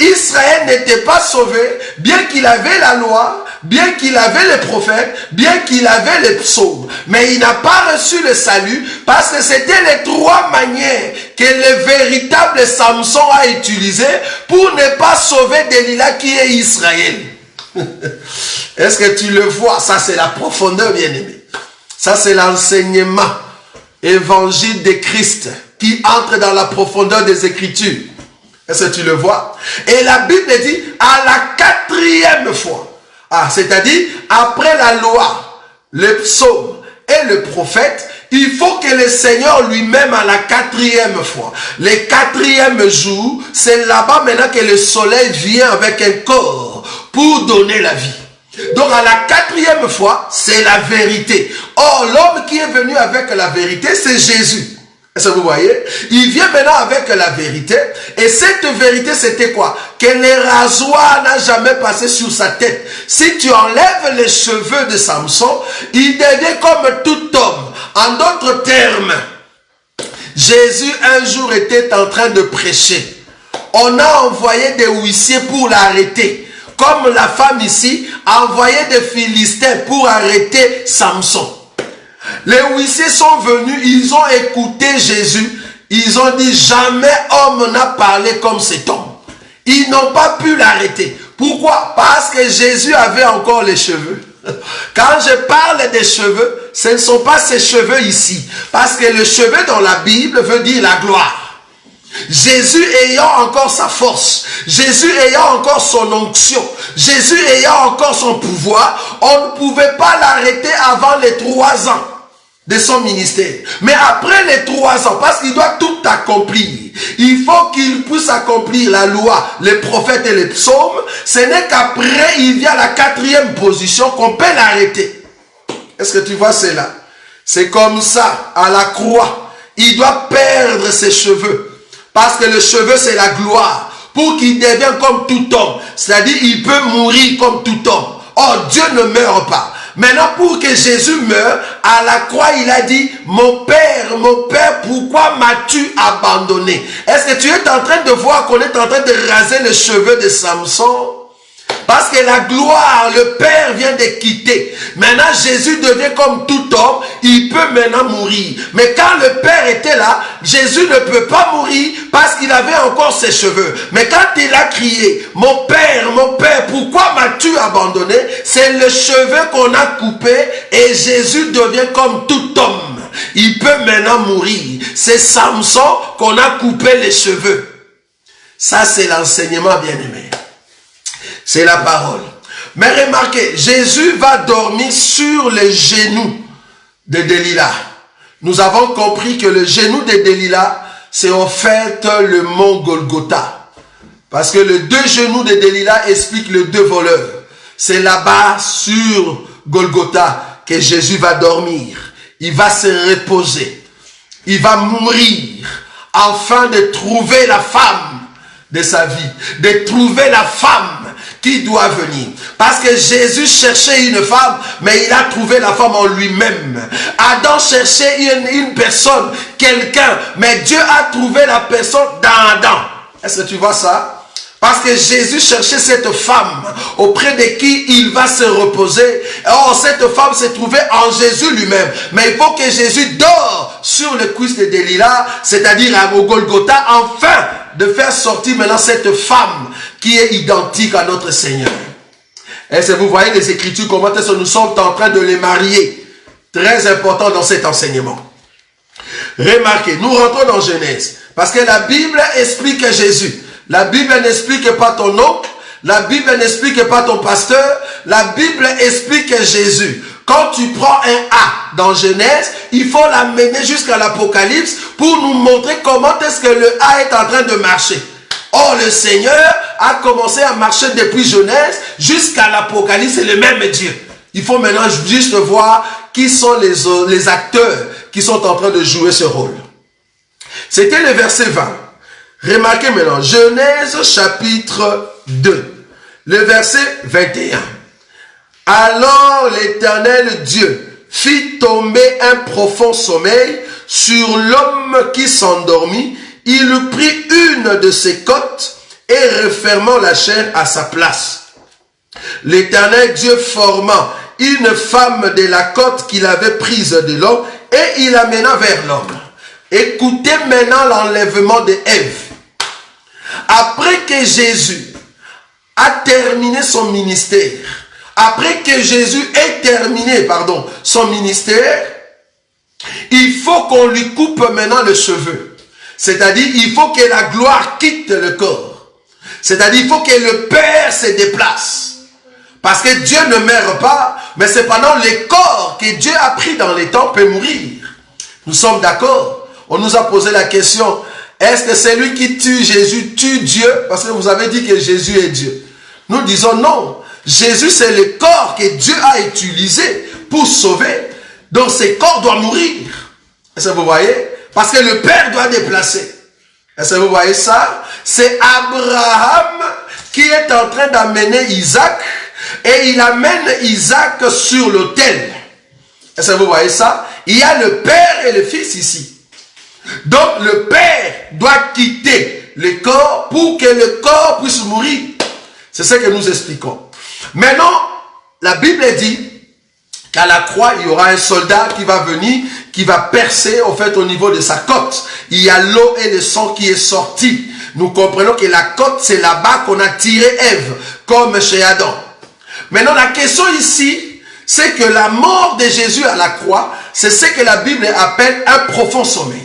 Israël n'était pas sauvé, bien qu'il avait la loi, bien qu'il avait les prophètes, bien qu'il avait les psaumes. Mais il n'a pas reçu le salut parce que c'était les 3 manières que le véritable Samson a utilisé pour ne pas sauver Delilah qui est Israël. Est-ce que tu le vois? Ça c'est la profondeur, bien-aimé. Ça c'est l'enseignement évangile de Christ qui entre dans la profondeur des Écritures. Est-ce que tu le vois? Et la Bible dit à la 4e fois. C'est-à-dire après la loi, le psaume et le prophète, il faut que le Seigneur lui-même à la 4e fois. Le 4e jour, c'est là-bas maintenant que le soleil vient avec un corps pour donner la vie. Donc à la 4e fois, c'est la vérité. Or, l'homme qui est venu avec la vérité, c'est Jésus. Est-ce que vous voyez? Il vient maintenant avec la vérité. Et cette vérité, c'était quoi? Que le rasoir n'a jamais passé sur sa tête. Si tu enlèves les cheveux de Samson, il devient comme tout homme. En d'autres termes, Jésus un jour était en train de prêcher. On a envoyé des huissiers pour l'arrêter. Comme la femme ici a envoyé des Philistins pour arrêter Samson. Les huissiers sont venus, ils ont écouté Jésus. Ils ont dit, jamais homme n'a parlé comme cet homme. Ils n'ont pas pu l'arrêter. Pourquoi? Parce que Jésus avait encore les cheveux. Quand je parle des cheveux, ce ne sont pas ces cheveux ici. Parce que le cheveu dans la Bible veut dire la gloire. Jésus ayant encore sa force, Jésus ayant encore son onction, Jésus ayant encore son pouvoir, on ne pouvait pas l'arrêter avant les 3 ans. de son ministère. Mais après les 3 ans, parce qu'il doit tout accomplir, il faut qu'il puisse accomplir la loi, les prophètes et les psaumes. Ce n'est qu'après, il vient à la 4e position qu'on peut l'arrêter. Est-ce que tu vois cela? C'est comme ça, à la croix. Il doit perdre ses cheveux. Parce que le cheveu, c'est la gloire. Pour qu'il devienne comme tout homme. C'est-à-dire, il peut mourir comme tout homme. Or, Dieu ne meurt pas. Maintenant, pour que Jésus meure, à la croix, il a dit, mon Père, pourquoi m'as-tu abandonné? Est-ce que tu es en train de voir qu'on est en train de raser les cheveux de Samson? Parce que la gloire, le Père vient de quitter. Maintenant, Jésus devient comme tout homme. Il peut maintenant mourir. Mais quand le Père était là, Jésus ne peut pas mourir parce qu'il avait encore ses cheveux. Mais quand il a crié, mon Père, pourquoi m'as-tu abandonné? C'est le cheveu qu'on a coupé et Jésus devient comme tout homme. Il peut maintenant mourir. C'est Samson qu'on a coupé les cheveux. Ça, c'est l'enseignement bien-aimé. C'est la parole. Mais remarquez, Jésus va dormir sur les genoux de Delilah. Nous avons compris que le genou de Delilah, c'est en fait le mont Golgotha. Parce que les 2 genoux de Delilah expliquent les 2 voleurs. C'est là-bas sur Golgotha que Jésus va dormir. Il va se reposer. Il va mourir afin de trouver la femme de sa vie. De trouver la femme qui doit venir. Parce que Jésus cherchait une femme, mais il a trouvé la femme en lui-même. Adam cherchait une personne, quelqu'un, mais Dieu a trouvé la personne dans Adam. Est-ce que tu vois ça? Parce que Jésus cherchait cette femme auprès de qui il va se reposer. Or, cette femme s'est trouvée en Jésus lui-même. Mais il faut que Jésus dort sur le cuisse de Delilah, c'est-à-dire au Golgotha, afin de faire sortir maintenant cette femme qui est identique à notre Seigneur. Est-ce que vous voyez les Écritures, comment est-ce que nous sommes en train de les marier? Très important dans cet enseignement. Remarquez, nous rentrons dans Genèse. Parce que la Bible explique Jésus. La Bible n'explique pas ton oncle. La Bible n'explique pas ton pasteur. La Bible explique Jésus. Quand tu prends un A dans Genèse, il faut l'amener jusqu'à l'Apocalypse pour nous montrer comment est-ce que le A est en train de marcher. Or, le Seigneur a commencé à marcher depuis Genèse jusqu'à l'Apocalypse, c'est le même Dieu. Il faut maintenant juste voir qui sont les acteurs qui sont en train de jouer ce rôle. C'était le verset 20. Remarquez maintenant, Genèse chapitre 2, le verset 21. Alors l'Éternel Dieu fit tomber un profond sommeil sur l'homme qui s'endormit. Il prit une de ses côtes et refermant la chair à sa place. L'Éternel Dieu forma une femme de la côte qu'il avait prise de l'homme et il l'amena vers l'homme. Écoutez maintenant l'enlèvement de Ève. Après que Jésus a terminé son ministère, après que Jésus ait terminé, son ministère, il faut qu'on lui coupe maintenant le cheveu. C'est-à-dire, il faut que la gloire quitte le corps. C'est-à-dire, il faut que le Père se déplace. Parce que Dieu ne meurt pas, mais cependant, le corps que Dieu a pris dans les temps peut mourir. Nous sommes d'accord? On nous a posé la question, est-ce que c'est lui qui tue Jésus, tue Dieu? Parce que vous avez dit que Jésus est Dieu. Nous disons non. Jésus, c'est le corps que Dieu a utilisé pour sauver. Donc, ce corps doit mourir. Est-ce que vous voyez? Parce que le Père doit déplacer. Est-ce que vous voyez ça? C'est Abraham qui est en train d'amener Isaac et il amène Isaac sur l'autel. Est-ce que vous voyez ça? Il y a le Père et le Fils ici. Donc le Père doit quitter le corps pour que le corps puisse mourir. C'est ce que nous expliquons. Maintenant, la Bible dit qu'à la croix, il y aura un soldat qui va venir, qui va percer au fait au niveau de sa côte. Il y a l'eau et le sang qui est sorti. Nous comprenons que la côte, c'est là-bas qu'on a tiré Ève, comme chez Adam. Maintenant, la question ici, c'est que la mort de Jésus à la croix, c'est ce que la Bible appelle un profond sommeil.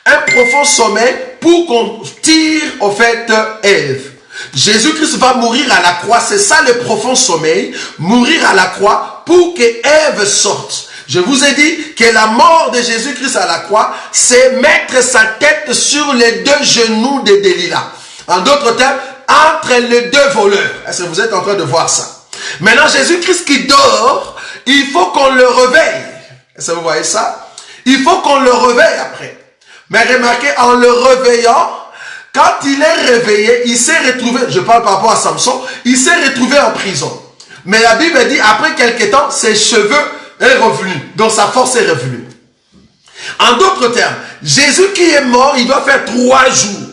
Un profond sommeil pour qu'on tire au fait Ève. Jésus-Christ va mourir à la croix, c'est ça le profond sommeil, mourir à la croix pour que Ève sorte. Je vous ai dit que la mort de Jésus-Christ à la croix, c'est mettre sa tête sur les deux genoux de Delilah. En d'autres termes, entre les deux voleurs. Est-ce que vous êtes en train de voir ça? Maintenant, Jésus-Christ qui dort, il faut qu'on le réveille. Est-ce que vous voyez ça? Il faut qu'on le réveille après. Mais remarquez, en le réveillant, quand il est réveillé, il s'est retrouvé, je parle par rapport à Samson, il s'est retrouvé en prison. Mais la Bible dit, après quelque temps, ses cheveux est revenu. Donc sa force est revenue. En d'autres termes, Jésus qui est mort, il doit faire 3 jours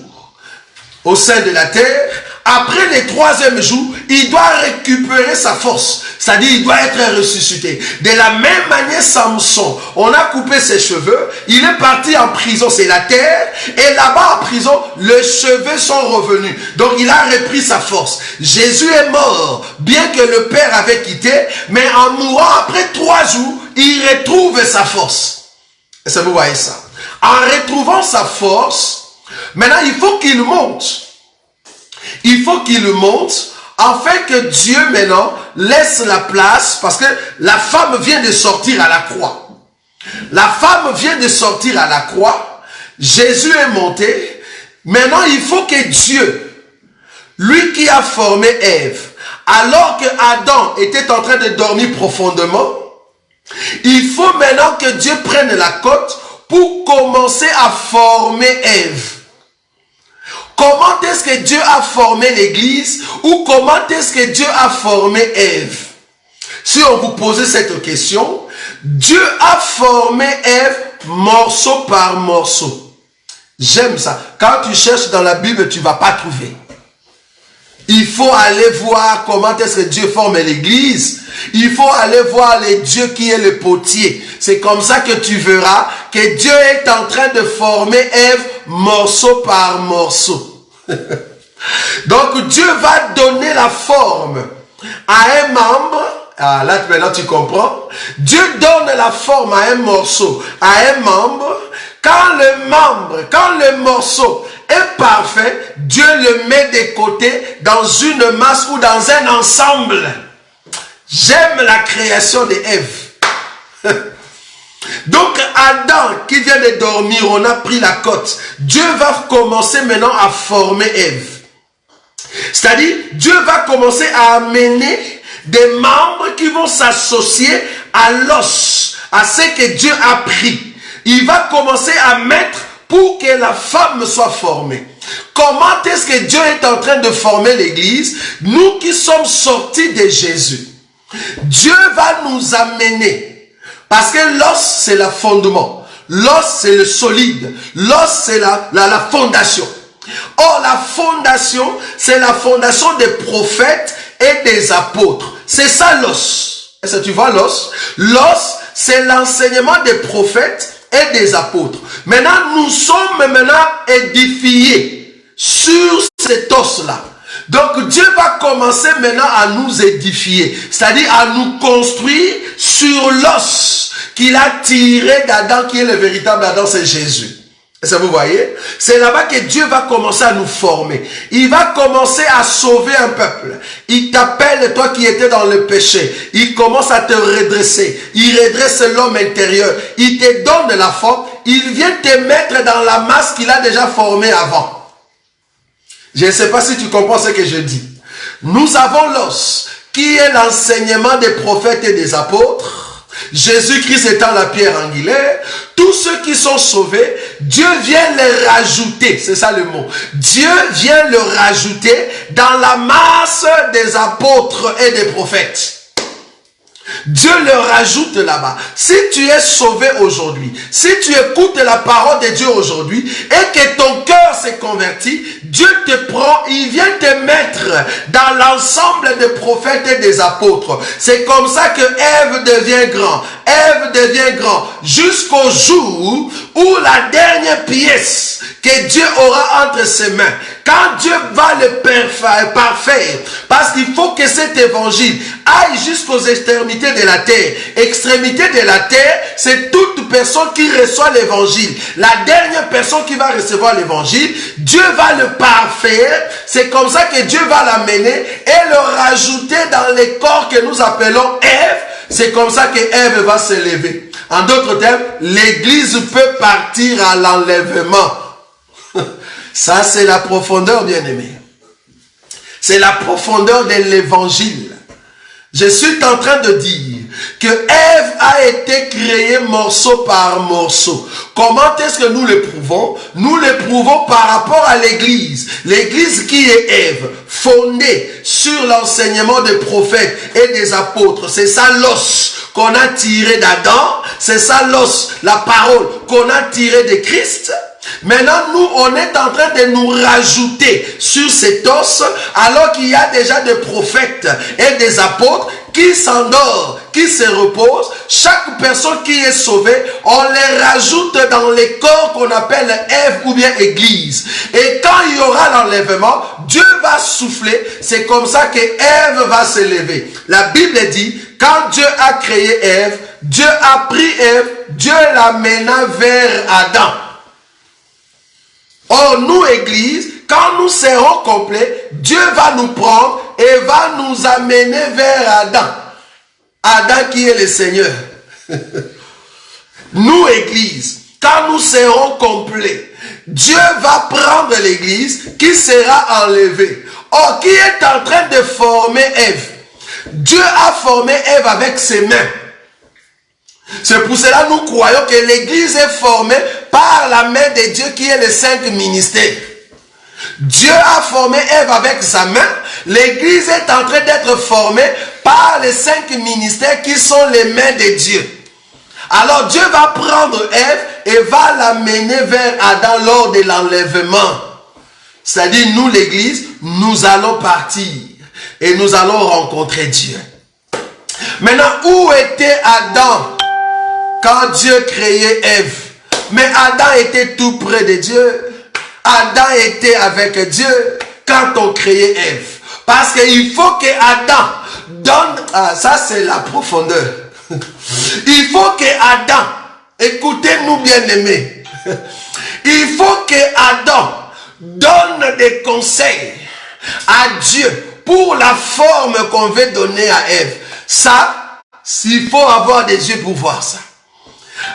au sein de la terre. Après les 3e jour, il doit récupérer sa force. C'est-à-dire, il doit être ressuscité. De la même manière, Samson, on a coupé ses cheveux. Il est parti en prison, c'est la terre. Et là-bas, en prison, les cheveux sont revenus. Donc, il a repris sa force. Jésus est mort, bien que le Père avait quitté. Mais en mourant, après 3 jours, il retrouve sa force. Est-ce que vous voyez ça? En retrouvant sa force, maintenant, il faut qu'il monte. Il faut qu'il monte afin que Dieu maintenant laisse la place, parce que la femme vient de sortir à la croix. La femme vient de sortir à la croix. Jésus est monté. Maintenant, il faut que Dieu, lui qui a formé Ève, alors que Adam était en train de dormir profondément, il faut maintenant que Dieu prenne la côte pour commencer à former Ève. Comment est-ce que Dieu a formé l'église ou comment est-ce que Dieu a formé Ève? Si on vous posait cette question, Dieu a formé Ève morceau par morceau. J'aime ça. Quand tu cherches dans la Bible, tu ne vas pas trouver. Il faut aller voir comment est-ce que Dieu forme l'église. Il faut aller voir le Dieu qui est le potier. C'est comme ça que tu verras que Dieu est en train de former Ève morceau par morceau. Donc Dieu va donner la forme à un membre. Ah, là maintenant tu comprends. Dieu donne la forme à un morceau, à un membre. Quand le morceau est parfait, Dieu le met de côté dans une masse ou dans un ensemble. J'aime la création d'Ève. Donc Adam qui vient de dormir, on a pris la côte. Dieu va commencer maintenant à former Ève. C'est-à-dire, Dieu va commencer à amener des membres qui vont s'associer à l'os, à ce que Dieu a pris. Il va commencer à mettre pour que la femme soit formée. Comment est-ce que Dieu est en train de former l'église? Nous qui sommes sortis de Jésus. Dieu va nous amener. Parce que l'os, c'est le fondement. L'os, c'est le solide. L'os, c'est la fondation. Or, la fondation, c'est la fondation des prophètes et des apôtres. C'est ça l'os. Est-ce que tu vois l'os? L'os, c'est l'enseignement des prophètes et des apôtres. Maintenant, nous sommes maintenant édifiés sur cet os-là. Donc Dieu va commencer maintenant à nous édifier, c'est-à-dire à nous construire sur l'os qu'il a tiré d'Adam, qui est le véritable Adam, c'est Jésus. Est-ce que vous voyez? C'est là-bas que Dieu va commencer à nous former. Il va commencer à sauver un peuple. Il t'appelle, toi qui étais dans le péché. Il commence à te redresser. Il redresse l'homme intérieur. Il te donne de la forme. Il vient te mettre dans la masse qu'il a déjà formée avant. Je ne sais pas si tu comprends ce que je dis. Nous avons l'os, qui est l'enseignement des prophètes et des apôtres. Jésus-Christ étant la pierre angulaire. Tous ceux qui sont sauvés, Dieu vient les rajouter. C'est ça le mot. Dieu vient le rajouter dans la masse des apôtres et des prophètes. Dieu le rajoute là-bas. Si tu es sauvé aujourd'hui, si tu écoutes la parole de Dieu aujourd'hui et que ton cœur s'est converti, Dieu te prend, il vient te mettre dans l'ensemble des prophètes et des apôtres. C'est comme ça que Ève devient grand. Ève devient grand jusqu'au jour où la dernière pièce que Dieu aura entre ses mains, quand Dieu va le parfaire, parce qu'il faut que cet évangile aille jusqu'aux extrémités de la terre. Extrémité de la terre, c'est toute personne qui reçoit l'évangile. La dernière personne qui va recevoir l'évangile, Dieu va le parfaire. C'est comme ça que Dieu va l'amener et le rajouter dans les corps que nous appelons Ève. C'est comme ça que Ève va se lever. En d'autres termes, l'église peut partir à l'enlèvement. Ça, c'est la profondeur, bien-aimé. C'est la profondeur de l'évangile. Je suis en train de dire que Ève a été créée morceau par morceau. Comment est-ce que nous l'éprouvons? Nous l'éprouvons par rapport à l'église. L'église qui est Ève, fondée sur l'enseignement des prophètes et des apôtres. C'est ça l'os qu'on a tiré d'Adam. C'est ça l'os, la parole qu'on a tiré de Christ. Maintenant, nous, on est en train de nous rajouter sur cet os, alors qu'il y a déjà des prophètes et des apôtres qui s'endorment, qui se reposent. Chaque personne qui est sauvée, on les rajoute dans les corps qu'on appelle Ève ou bien Église. Et quand il y aura l'enlèvement, Dieu va souffler. C'est comme ça que Ève va se lever. La Bible dit, quand Dieu a créé Ève, Dieu a pris Ève, Dieu l'amena vers Adam. Or, nous, Église, quand nous serons complets, Dieu va nous prendre et va nous amener vers Adam. Adam qui est le Seigneur. Nous, Église, quand nous serons complets, Dieu va prendre l'Église qui sera enlevée. Or, qui est en train de former Ève? Dieu a formé Ève avec ses mains. C'est pour cela que nous croyons que l'église est formée par la main de Dieu qui est les 5 ministères. Dieu a formé Ève avec sa main. L'église est en train d'être formée par les 5 ministères qui sont les mains de Dieu. Alors Dieu va prendre Ève et va l'amener vers Adam lors de l'enlèvement. C'est-à-dire nous l'église, nous allons partir et nous allons rencontrer Dieu. Maintenant, où était Adam quand Dieu créait Ève? Mais Adam était tout près de Dieu. Adam était avec Dieu quand on créait Ève. Parce qu'il faut que Adam donne... Ah, ça c'est la profondeur. Il faut que Adam, écoutez-nous bien aimés, il faut que Adam donne des conseils à Dieu pour la forme qu'on veut donner à Ève. Ça, il faut avoir des yeux pour voir ça.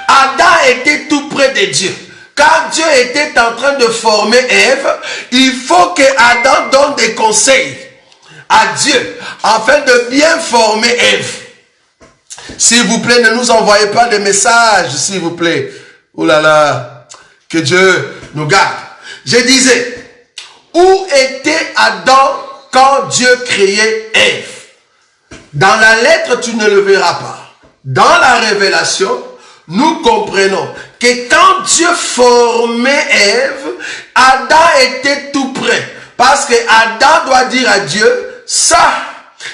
Adam était tout près de Dieu. Quand Dieu était en train de former Ève, il faut que Adam donne des conseils à Dieu afin de bien former Ève. S'il vous plaît, ne nous envoyez pas de messages, s'il vous plaît. Oh là là, que Dieu nous garde. Je disais, où était Adam quand Dieu créait Ève? Dans la lettre, tu ne le verras pas. Dans la révélation, nous comprenons que quand Dieu formait Ève, Adam était tout près. Parce que Adam doit dire à Dieu, ça,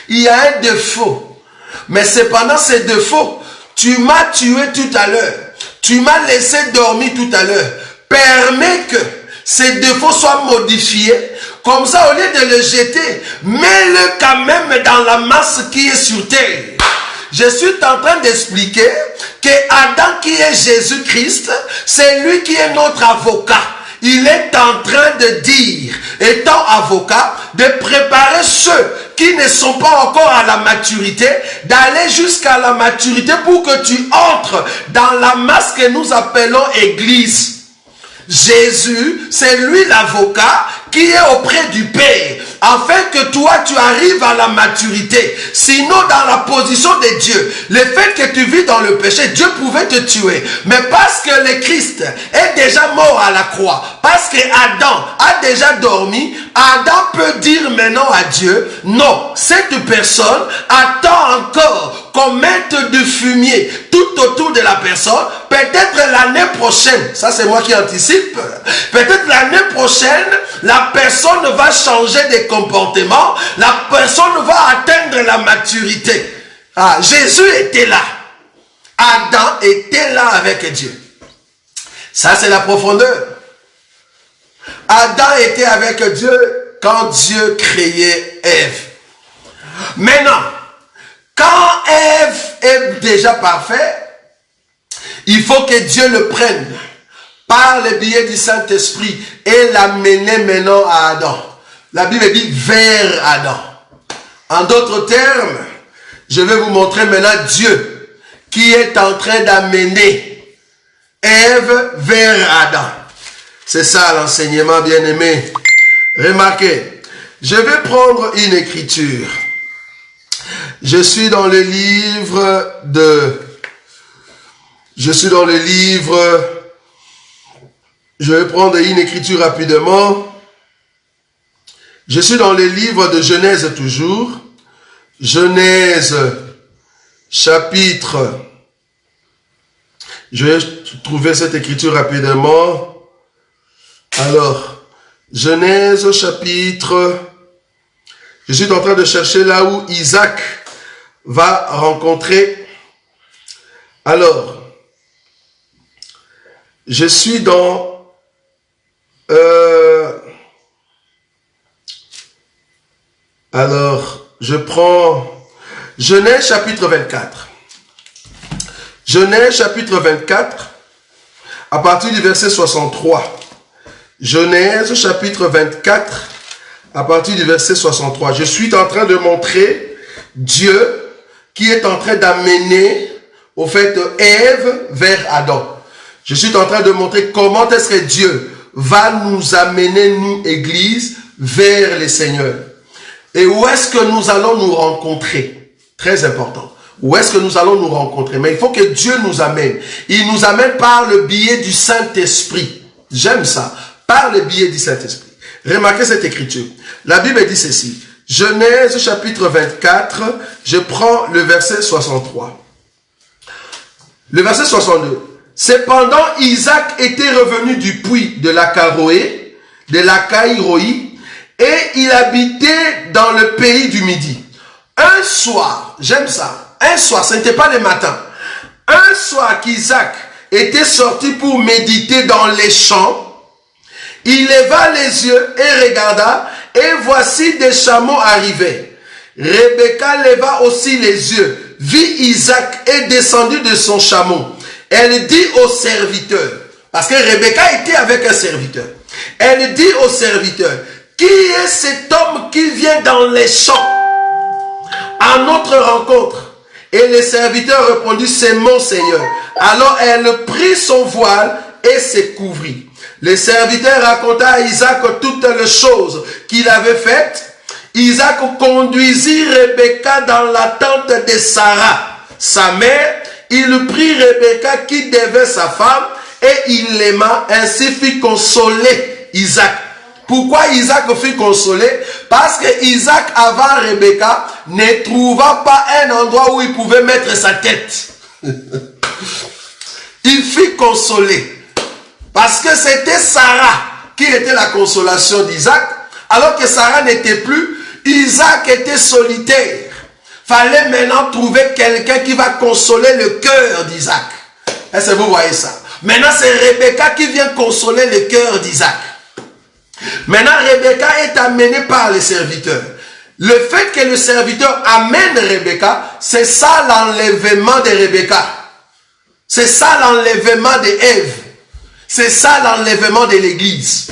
il y a un défaut. Mais cependant, ce défaut, tu m'as tué tout à l'heure. Tu m'as laissé dormir tout à l'heure. Permets que ces défauts soient modifiés. Comme ça, au lieu de le jeter, mets-le quand même dans la masse qui est sur terre. Je suis en train d'expliquer que Adam qui est Jésus-Christ, c'est lui qui est notre avocat. Il est en train de dire, étant avocat, de préparer ceux qui ne sont pas encore à la maturité, d'aller jusqu'à la maturité pour que tu entres dans la masse que nous appelons Église. Jésus, c'est lui l'avocat qui est auprès du Père, afin que toi tu arrives à la maturité. Sinon, dans la position de Dieu, le fait que tu vis dans le péché, Dieu pouvait te tuer. Mais parce que le Christ est déjà mort à la croix, parce que Adam a déjà dormi, Adam peut dire maintenant à Dieu, non, cette personne attend encore qu'on mette du fumier tout autour de la personne. Peut-être l'année prochaine, ça c'est moi qui anticipe, peut-être l'année prochaine, la personne va changer de comportement, la personne va atteindre la maturité. Ah, Jésus était là. Adam était là avec Dieu. Ça c'est la profondeur. Adam était avec Dieu quand Dieu créait Ève. Maintenant, quand Ève est déjà parfaite, il faut que Dieu le prenne par le biais du Saint-Esprit et l'amener maintenant à Adam. La Bible dit vers Adam. En d'autres termes, je vais vous montrer maintenant Dieu qui est en train d'amener Ève vers Adam. C'est ça l'enseignement, bien-aimé. Remarquez, je vais prendre une écriture. Je suis dans le livre de... Je vais prendre une écriture rapidement. Je suis dans le livre de Genèse toujours. Genèse, chapitre... Je vais trouver cette écriture rapidement. Alors, Genèse, chapitre... Je suis en train de chercher là où Isaac va rencontrer. Alors, je suis dans... alors, je prends Genèse chapitre 24. Genèse chapitre 24, à partir du verset 63. Genèse chapitre 24, à partir du verset 63. Je suis en train de montrer Dieu qui est en train d'amener, au fait, Ève vers Adam. Je suis en train de montrer comment est-ce que Dieu va nous amener, nous, Église, vers le Seigneur. Et où est-ce que nous allons nous rencontrer? Très important. Où est-ce que nous allons nous rencontrer? Mais il faut que Dieu nous amène. Il nous amène par le biais du Saint-Esprit. J'aime ça. Par le biais du Saint-Esprit. Remarquez cette écriture. La Bible dit ceci. Genèse chapitre 24. Je prends le verset 63. Le verset 62. Cependant, Isaac était revenu du puits de la Caroé, de la Caïroï, et il habitait dans le pays du Midi. Un soir, j'aime ça, un soir, ce n'était pas le matin, un soir qu'Isaac était sorti pour méditer dans les champs, il leva les yeux et regarda, et voici des chameaux arrivaient. Rebecca leva aussi les yeux, vit Isaac et descendit de son chameau. Elle dit au serviteur, parce que Rebecca était avec un serviteur, elle dit au serviteur, qui est cet homme qui vient dans les champs à notre rencontre? Et le serviteur répondit, c'est mon Seigneur. Alors elle prit son voile et se couvrit. Le serviteur raconta à Isaac toutes les choses qu'il avait faites. Isaac conduisit Rebecca dans la tente de Sarah, sa mère. Il prit Rebecca qui devait sa femme et il l'aima, ainsi fit consoler Isaac. Pourquoi Isaac fit consoler? Parce que Isaac, avant Rebecca, ne trouva pas un endroit où il pouvait mettre sa tête. Il fit consoler. Parce que c'était Sarah qui était la consolation d'Isaac. Alors que Sarah n'était plus, Isaac était solitaire. Fallait maintenant trouver quelqu'un qui va consoler le cœur d'Isaac. Est-ce que vous voyez ça? Maintenant, c'est Rebecca qui vient consoler le cœur d'Isaac. Maintenant, Rebecca est amenée par les serviteurs. Le fait que le serviteur amène Rebecca, c'est ça l'enlèvement de Rebecca. C'est ça l'enlèvement d'Ève. C'est ça l'enlèvement de l'église.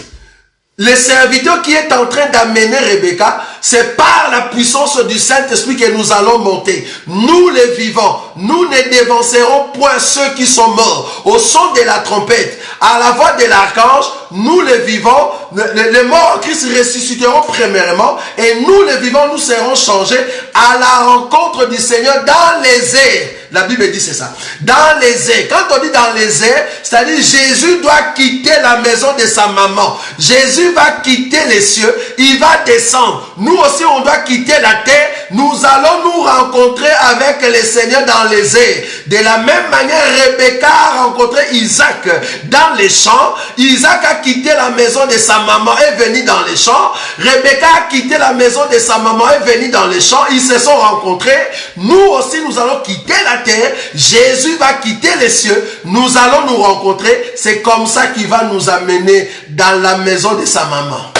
Le serviteur qui est en train d'amener Rebecca, c'est par la puissance du Saint-Esprit que nous allons monter. Nous les vivants, nous ne dévancerons point ceux qui sont morts. Au son de la trompette, à la voix de l'archange, nous les vivants, les morts en Christ ressusciteront premièrement, et nous les vivants, nous serons changés à la rencontre du Seigneur dans les airs. La Bible dit c'est ça. Dans les airs. Quand on dit dans les airs, c'est-à-dire Jésus doit quitter la maison de sa maman. Jésus va quitter les cieux. Il va descendre. Nous aussi, on doit quitter la terre. Nous allons nous rencontrer avec le Seigneur dans les airs. De la même manière, Rebecca a rencontré Isaac dans les champs. Isaac a quitté la maison de sa maman et est venu dans les champs. Rebecca a quitté la maison de sa maman et est venu dans les champs. Ils se sont rencontrés. Nous aussi, nous allons quitter la terre. Jésus va quitter les cieux. Nous allons nous rencontrer. C'est comme ça qu'il va nous amener dans la maison de sa maman.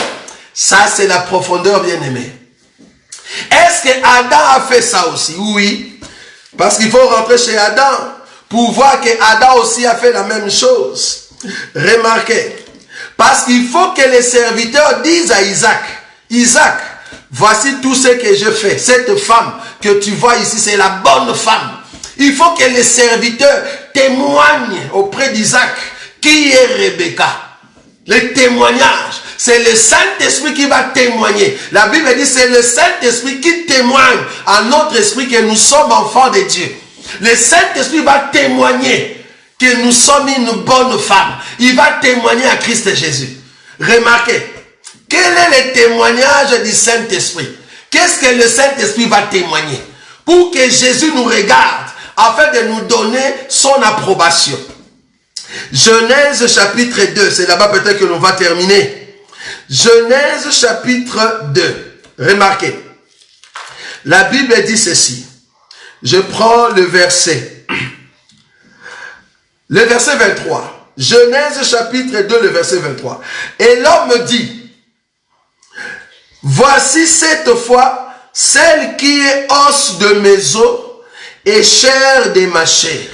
Ça, c'est la profondeur, bien-aimée. Est-ce que Adam a fait ça aussi? Oui. Parce qu'il faut rentrer chez Adam pour voir que Adam aussi a fait la même chose. Remarquez. Parce qu'il faut que les serviteurs disent à Isaac, Isaac, voici tout ce que je fais. Cette femme que tu vois ici, c'est la bonne femme. Il faut que les serviteurs témoignent auprès d'Isaac qui est Rebecca. Le témoignage, c'est le Saint-Esprit qui va témoigner. La Bible dit c'est le Saint-Esprit qui témoigne à notre esprit que nous sommes enfants de Dieu. Le Saint-Esprit va témoigner que nous sommes une bonne femme. Il va témoigner à Christ Jésus. Remarquez, quel est le témoignage du Saint-Esprit? Qu'est-ce que le Saint-Esprit va témoigner? Pour que Jésus nous regarde, afin de nous donner son approbation. Genèse chapitre 2, c'est là-bas peut-être que l'on va terminer. Genèse chapitre 2, remarquez. La Bible dit ceci. Je prends le verset. Le verset 23. Genèse chapitre 2, le verset 23. Et l'homme dit, voici cette fois celle qui est os de mes os et chair de ma chair.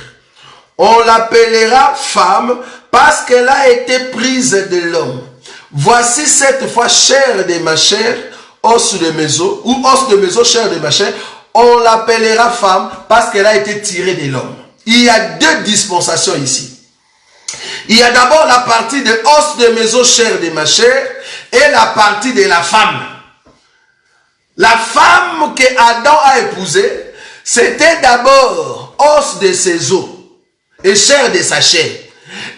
On l'appellera femme parce qu'elle a été prise de l'homme. Voici cette fois chair de ma chair, os de mes os, ou os de mes os, chair de ma chair. On l'appellera femme parce qu'elle a été tirée de l'homme. Il y a deux dispensations ici. Il y a d'abord la partie de os de mes os, chair de ma chair, et la partie de la femme. La femme que Adam a épousée, c'était d'abord os de ses os et chair de sa chair.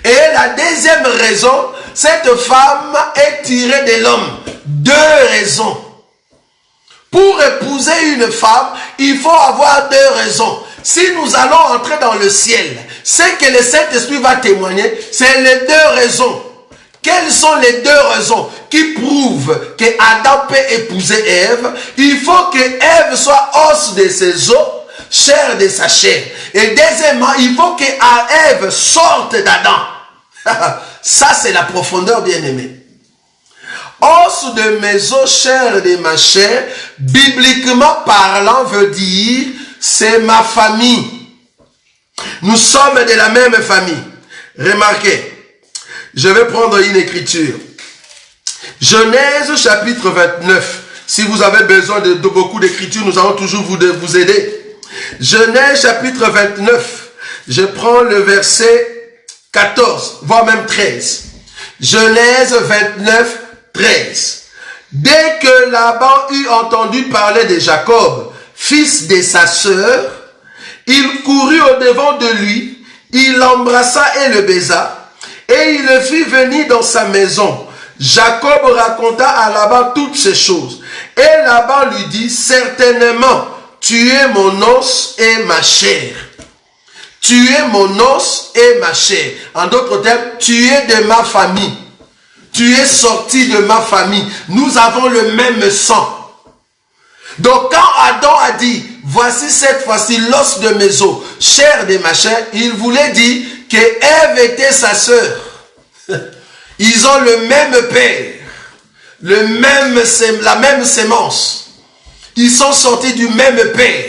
Et la deuxième raison, cette femme est tirée de l'homme. Deux raisons. Pour épouser une femme, il faut avoir deux raisons. Si nous allons entrer dans le ciel, ce que le Saint-Esprit va témoigner, c'est les deux raisons. Quelles sont les deux raisons qui prouvent que Adam peut épouser Ève? Il faut que Ève soit os de ses os, chair de sa chair. Et deuxièmement, il faut que Ève sorte d'Adam. Ça, c'est la profondeur, bien-aimée. Os de mes os, chair de ma chair, bibliquement parlant, veut dire c'est ma famille. Nous sommes de la même famille. Remarquez. Je vais prendre une écriture. Genèse chapitre 29. Si vous avez besoin de beaucoup d'écritures, nous allons toujours vous aider. Genèse chapitre 29. Je prends le verset 14, voire même 13. Genèse 29, 13. Dès que Laban eut entendu parler de Jacob, fils de sa sœur, il courut au-devant de lui, il l'embrassa et le baisa. Et il le fit venir dans sa maison. Jacob raconta à Laban toutes ces choses. Et Laban lui dit, certainement, tu es mon os et ma chair. Tu es mon os et ma chair. En d'autres termes, tu es de ma famille. Tu es sorti de ma famille. Nous avons le même sang. Donc quand Adam a dit, voici cette fois-ci l'os de mes os, chair de ma chair, il voulait dire que Ève était sa sœur. Ils ont le même père, la même sémence. Ils sont sortis du même père.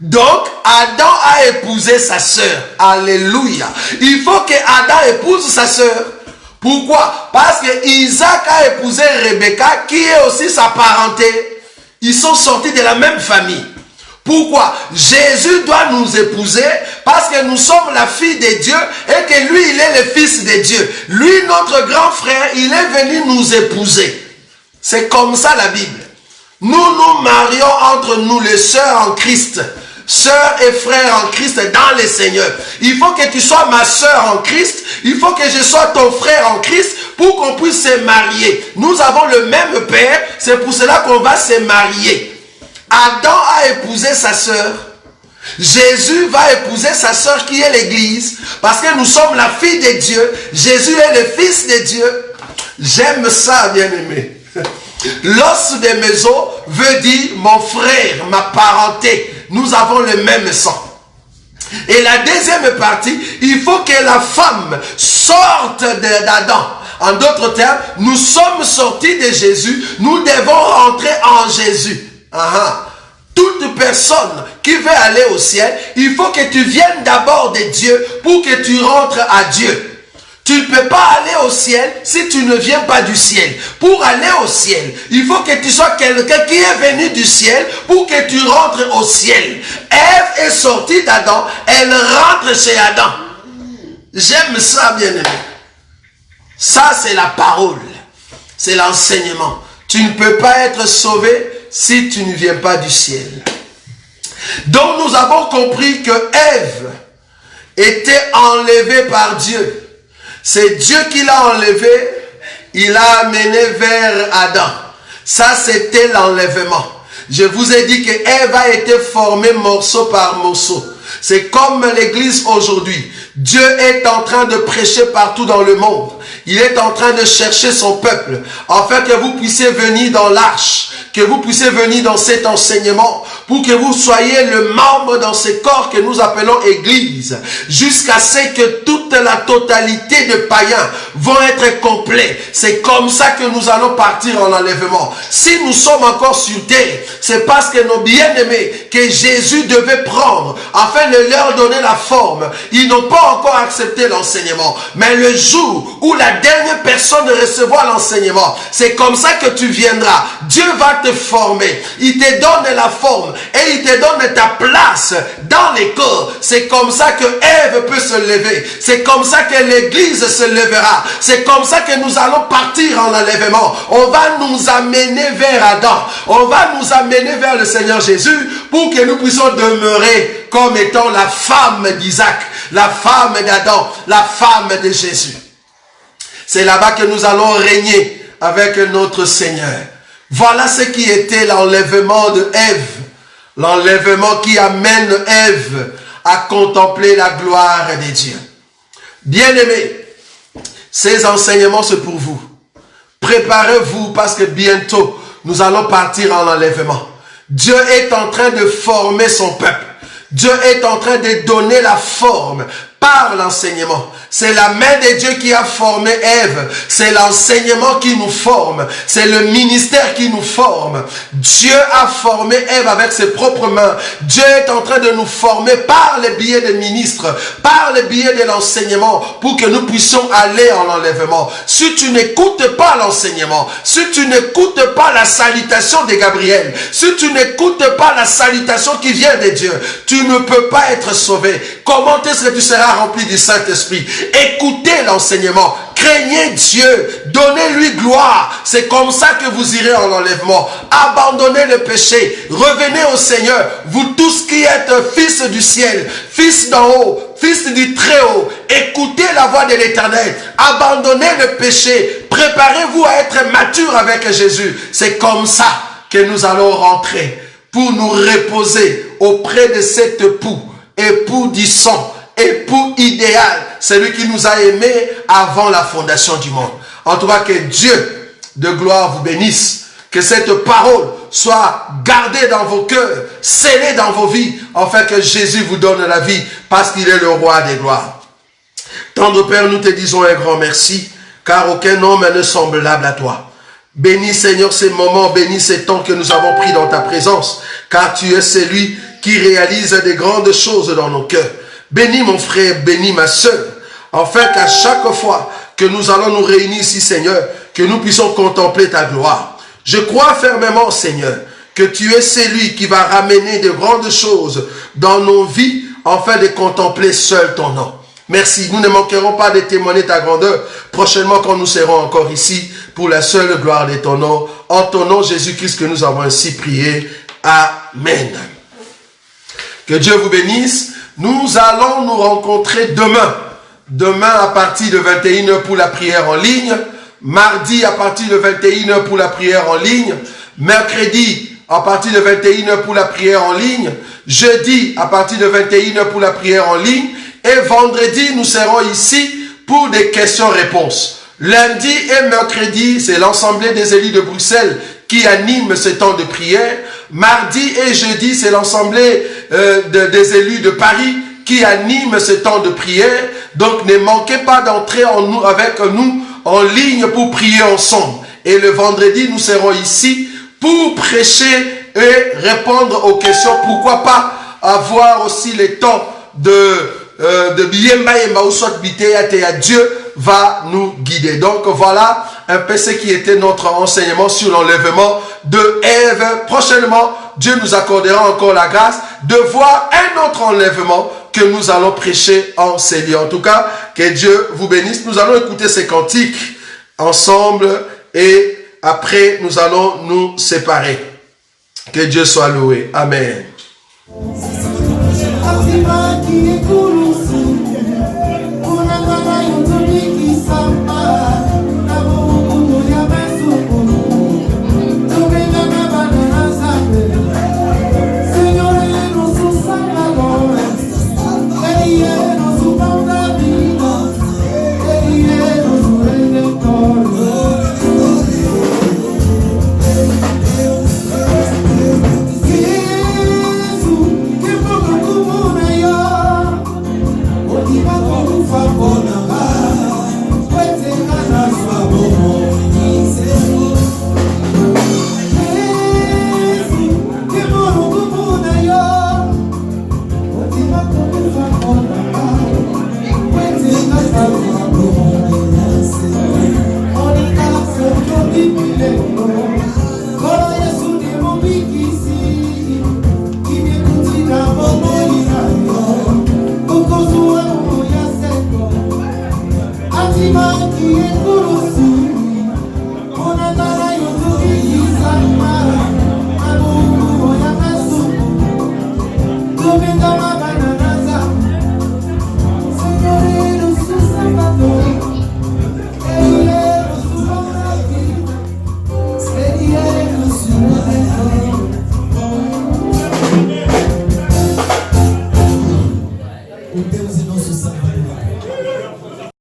Donc, Adam a épousé sa sœur. Alléluia. Il faut que Adam épouse sa sœur. Pourquoi? Parce que Isaac a épousé Rebecca, qui est aussi sa parenté. Ils sont sortis de la même famille. Pourquoi? Jésus doit nous épouser parce que nous sommes la fille de Dieu et que lui, il est le fils de Dieu. Lui, notre grand frère, il est venu nous épouser. C'est comme ça la Bible. Nous nous marions entre nous, les sœurs en Christ. Sœurs et frères en Christ dans le Seigneur. Il faut que tu sois ma sœur en Christ. Il faut que je sois ton frère en Christ pour qu'on puisse se marier. Nous avons le même père. C'est pour cela qu'on va se marier. Adam a épousé sa sœur. Jésus va épouser sa sœur qui est l'église. Parce que nous sommes la fille de Dieu. Jésus est le fils de Dieu. J'aime ça, bien-aimé. L'os de mes os veut dire mon frère, ma parenté. Nous avons le même sang. Et la deuxième partie, il faut que la femme sorte d'Adam. En d'autres termes, nous sommes sortis de Jésus. Nous devons rentrer en Jésus. Toute personne qui veut aller au ciel, il faut que tu viennes d'abord de Dieu pour que tu rentres à Dieu. Tu ne peux pas aller au ciel si tu ne viens pas du ciel. Pour aller au ciel, il faut que tu sois quelqu'un qui est venu du ciel pour que tu rentres au ciel. Ève est sortie d'Adam, elle rentre chez Adam. J'aime ça, bien-aimé. Ça, c'est la parole. C'est l'enseignement. Tu ne peux pas être sauvé si tu ne viens pas du ciel. Donc, nous avons compris que Ève était enlevée par Dieu. C'est Dieu qui l'a enlevé, il l'a amené vers Adam. Ça, c'était l'enlèvement. Je vous ai dit que Ève a été formée morceau par morceau. C'est comme l'église aujourd'hui. Dieu est en train de prêcher partout dans le monde. Il est en train de chercher son peuple, afin que vous puissiez venir dans l'arche, que vous puissiez venir dans cet enseignement, pour que vous soyez le membre dans ce corps que nous appelons Église, jusqu'à ce que toute la totalité de païens vont être complets. C'est comme ça que nous allons partir en enlèvement. Si nous sommes encore sur terre, c'est parce que nos bien-aimés, que Jésus devait prendre, afin de leur donner la forme, ils n'ont pas encore accepté l'enseignement. Mais le jour où la dernière personne recevra l'enseignement, c'est comme ça que tu viendras. Dieu va te former. Il te donne la forme et il te donne ta place dans les corps. C'est comme ça que Ève peut se lever. C'est comme ça que l'église se lèvera. C'est comme ça que nous allons partir en enlèvement. On va nous amener vers Adam. On va nous amener vers le Seigneur Jésus pour que nous puissions demeurer comme étant la femme d'Isaac, la femme d'Adam, la femme de Jésus. C'est là-bas que nous allons régner avec notre Seigneur. Voilà ce qui était l'enlèvement de Ève. L'enlèvement qui amène Ève à contempler la gloire de Dieu. Bien-aimés, ces enseignements c'est pour vous. Préparez-vous parce que bientôt nous allons partir en enlèvement. Dieu est en train de former son peuple. Dieu est en train de donner la forme par l'enseignement. C'est la main de Dieu qui a formé Ève. C'est l'enseignement qui nous forme. C'est le ministère qui nous forme. Dieu a formé Ève avec ses propres mains. Dieu est en train de nous former par le biais des ministres, par le biais de l'enseignement, pour que nous puissions aller en enlèvement. Si tu n'écoutes pas l'enseignement, si tu n'écoutes pas la salutation de Gabriel, si tu n'écoutes pas la salutation qui vient de Dieu, tu ne peux pas être sauvé. Comment est-ce que tu seras rempli du Saint-Esprit? Écoutez l'enseignement, craignez Dieu, donnez-lui gloire. C'est comme ça que vous irez en enlèvement. Abandonnez le péché, revenez au Seigneur. Vous tous qui êtes fils du ciel, fils d'en haut, fils du Très-Haut, écoutez la voix de l'Éternel. Abandonnez le péché, préparez-vous à être mature avec Jésus. C'est comme ça que nous allons rentrer pour nous reposer auprès de cet époux, époux du sang, époux idéal, celui qui nous a aimés avant la fondation du monde. En tout cas, que Dieu de gloire vous bénisse, que cette parole soit gardée dans vos cœurs, scellée dans vos vies, afin que Jésus vous donne la vie, parce qu'il est le roi des gloires. Tendre Père, nous te disons un grand merci, car aucun homme n'est semblable à toi. Bénis Seigneur ces moments, bénis ces temps que nous avons pris dans ta présence, car tu es celui qui réalise des grandes choses dans nos cœurs. Bénis mon frère, bénis ma soeur, afin qu'à chaque fois que nous allons nous réunir ici, Seigneur, que nous puissions contempler ta gloire. Je crois fermement, Seigneur, que tu es celui qui va ramener de grandes choses dans nos vies, afin de contempler seul ton nom. Merci, nous ne manquerons pas de témoigner ta grandeur prochainement quand nous serons encore ici pour la seule gloire de ton nom. En ton nom, Jésus-Christ, que nous avons ainsi prié. Amen. Que Dieu vous bénisse. Nous allons nous rencontrer demain. Demain à partir de 21h pour la prière en ligne. Mardi à partir de 21h pour la prière en ligne. Mercredi à partir de 21h pour la prière en ligne. Jeudi à partir de 21h pour la prière en ligne. Et vendredi, nous serons ici pour des questions-réponses. Lundi et mercredi, c'est l'Assemblée des élus de Bruxelles qui anime ce temps de prière. Mardi et jeudi, c'est l'Assemblée des élus de Paris qui anime ce temps de prière. Donc, ne manquez pas d'entrer avec nous en ligne pour prier ensemble. Et le vendredi, nous serons ici pour prêcher et répondre aux questions. Pourquoi pas avoir aussi le temps de Biemba et Maousot Bité à Dieu va nous guider. Donc voilà un peu ce qui était notre enseignement sur l'enlèvement de Ève. Prochainement, Dieu nous accordera encore la grâce de voir un autre enlèvement que nous allons prêcher en ces lieux. En tout cas, que Dieu vous bénisse. Nous allons écouter ces cantiques ensemble et après nous allons nous séparer. Que Dieu soit loué. Amen. Govinda